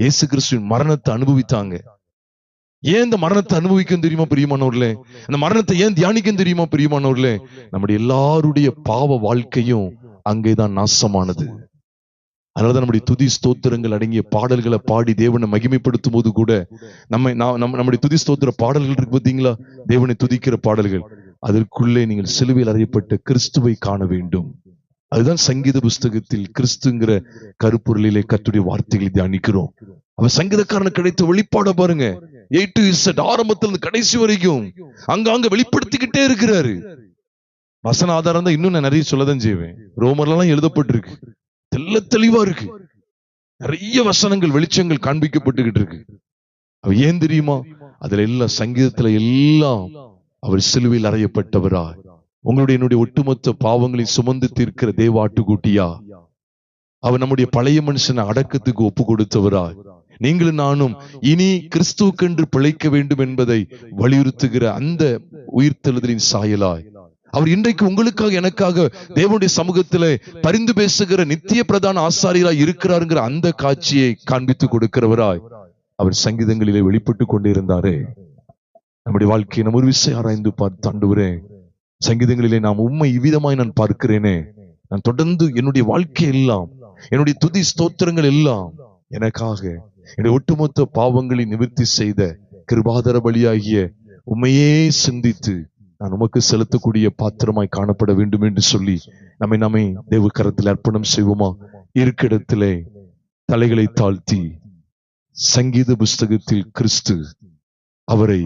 இயேசு கிறிஸ்துவின் மரணத்தை அனுபவித்தாங்க. ஏன் இந்த மரணத்தை அனுபவிக்கும் தெரியுமா பிரியமானவர்களே? அந்த மரணத்தை ஏன் தியானிக்கும் தெரியுமா பிரியமானவர்களே? நம்முடைய எல்லாருடைய பாவ வாழ்க்கையும் அங்கேதான் நாசமானது. அதனாலதான் நம்முடைய துதி ஸ்தோத்திரங்கள் அடங்கிய பாடல்களை பாடி தேவனை மகிமைப்படுத்தும் போது கூட நம்முடைய துதி ஸ்தோத்திர பாடல்கள் இருக்கு பாத்தீங்களா, தேவனை துதிக்கிற பாடல்கள், அதற்குள்ளே நீங்கள் சிலுவையில் அறையப்பட்ட கிறிஸ்துவை காண வேண்டும். அதுதான் சங்கீத புஸ்தகத்தில் கிறிஸ்துங்கிற கருப்பொருளிலே கர்த்தருடைய வார்த்தைகளை தியானிக்கிறோம். அவன் சங்கீதக்காரனுக்கு கிடைத்த வெளிப்பாட பாருங்க. A to Z ஆரம்பத்திலிருந்து கடைசி வரைக்கும் அங்க வெளிப்படுத்திக்கிட்டே இருக்கிறாரு. வசன ஆதாரம் தான் இன்னும் நான் நிறைய சொல்லதான் செய்வேன். ரோமர்லாம் எழுதப்பட்டிருக்கு, தெல்ல தெளிவா இருக்கு. நிறைய வசனங்கள், வெளிச்சங்கள் காண்பிக்கப்பட்டுகிட்டு இருக்கு. அவ ஏன் தெரியுமா? அதுல எல்லாம் சங்கீதத்துல எல்லாம் அவர் சிலுவையில் அறையப்பட்டவரா, உங்களுடைய என்னுடைய ஒட்டுமொத்த பாவங்களை சுமந்து தீர்க்கிற தேவ ஆட்டுக்குட்டியா, அவர் நம்முடைய பழைய மனுஷனை அடக்கத்துக்கு ஒப்பு கொடுத்தவரா, நீங்களும் நானும் இனி கிறிஸ்துவுக்கென்று பிழைக்க வேண்டும் என்பதை வலியுறுத்துகிற அந்த உயிர்த்தெழுதலின் சாயலாய் அவர் இன்றைக்கு உங்களுக்காக எனக்காக தேவனுடைய சமூகத்திலே பரிந்து பேசுகிற நித்திய பிரதான ஆசாரியராய் இருக்கிறாருங்கிற அந்த காட்சியை காண்பித்து கொடுக்கிறவராய் அவர் சங்கீதங்களிலே வெளிப்பட்டு கொண்டே இருந்தாரே. நம்முடைய வாழ்க்கையை நம்ம ஒரு விஷயம் ஆராய்ந்து பார்த்து, ஆண்டவரே, சங்கீதங்களிலே நாம் உண்மை இவ்விதமாய் நான் பார்க்கிறேனே, நான் தொடர்ந்து என்னுடைய வாழ்க்கை எல்லாம், என்னுடைய துதி ஸ்தோத்திரங்கள் எல்லாம் எனக்காக என்னுடைய ஒட்டுமொத்த பாவங்களை நிவர்த்தி செய்த கிருபாதர பலியாகிய உண்மையே சிந்தித்து நான் உமக்கு செலுத்தக்கூடிய பாத்திரமாய் காணப்பட வேண்டும் என்று சொல்லி நம்மை தேவ கரத்தில் அர்ப்பணம் செய்வோமா? இருக்கிடத்திலே தலைகளை தாழ்த்தி சங்கீத புஸ்தகத்தில் கிறிஸ்து அவரை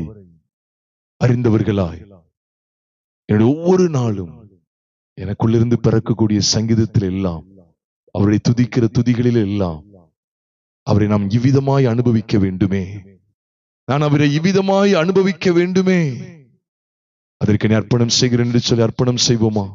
அறிந்தவர்களாய் என்னுடைய ஒவ்வொரு நாளும் எனக்குள்ளிருந்து பிறக்கக்கூடிய சங்கீதத்தில் எல்லாம், அவரை துதிக்கிற துதிகளில் எல்லாம் அவரை நாம் இவ்விதமாய் அனுபவிக்க வேண்டுமே, நான் அவரை இவ்விதமாய் அனுபவிக்க வேண்டுமே, அதற்கு அர்ப்பணம் செய்கிறேன் என்று சொல்லி அர்ப்பணம் செய்வோமா?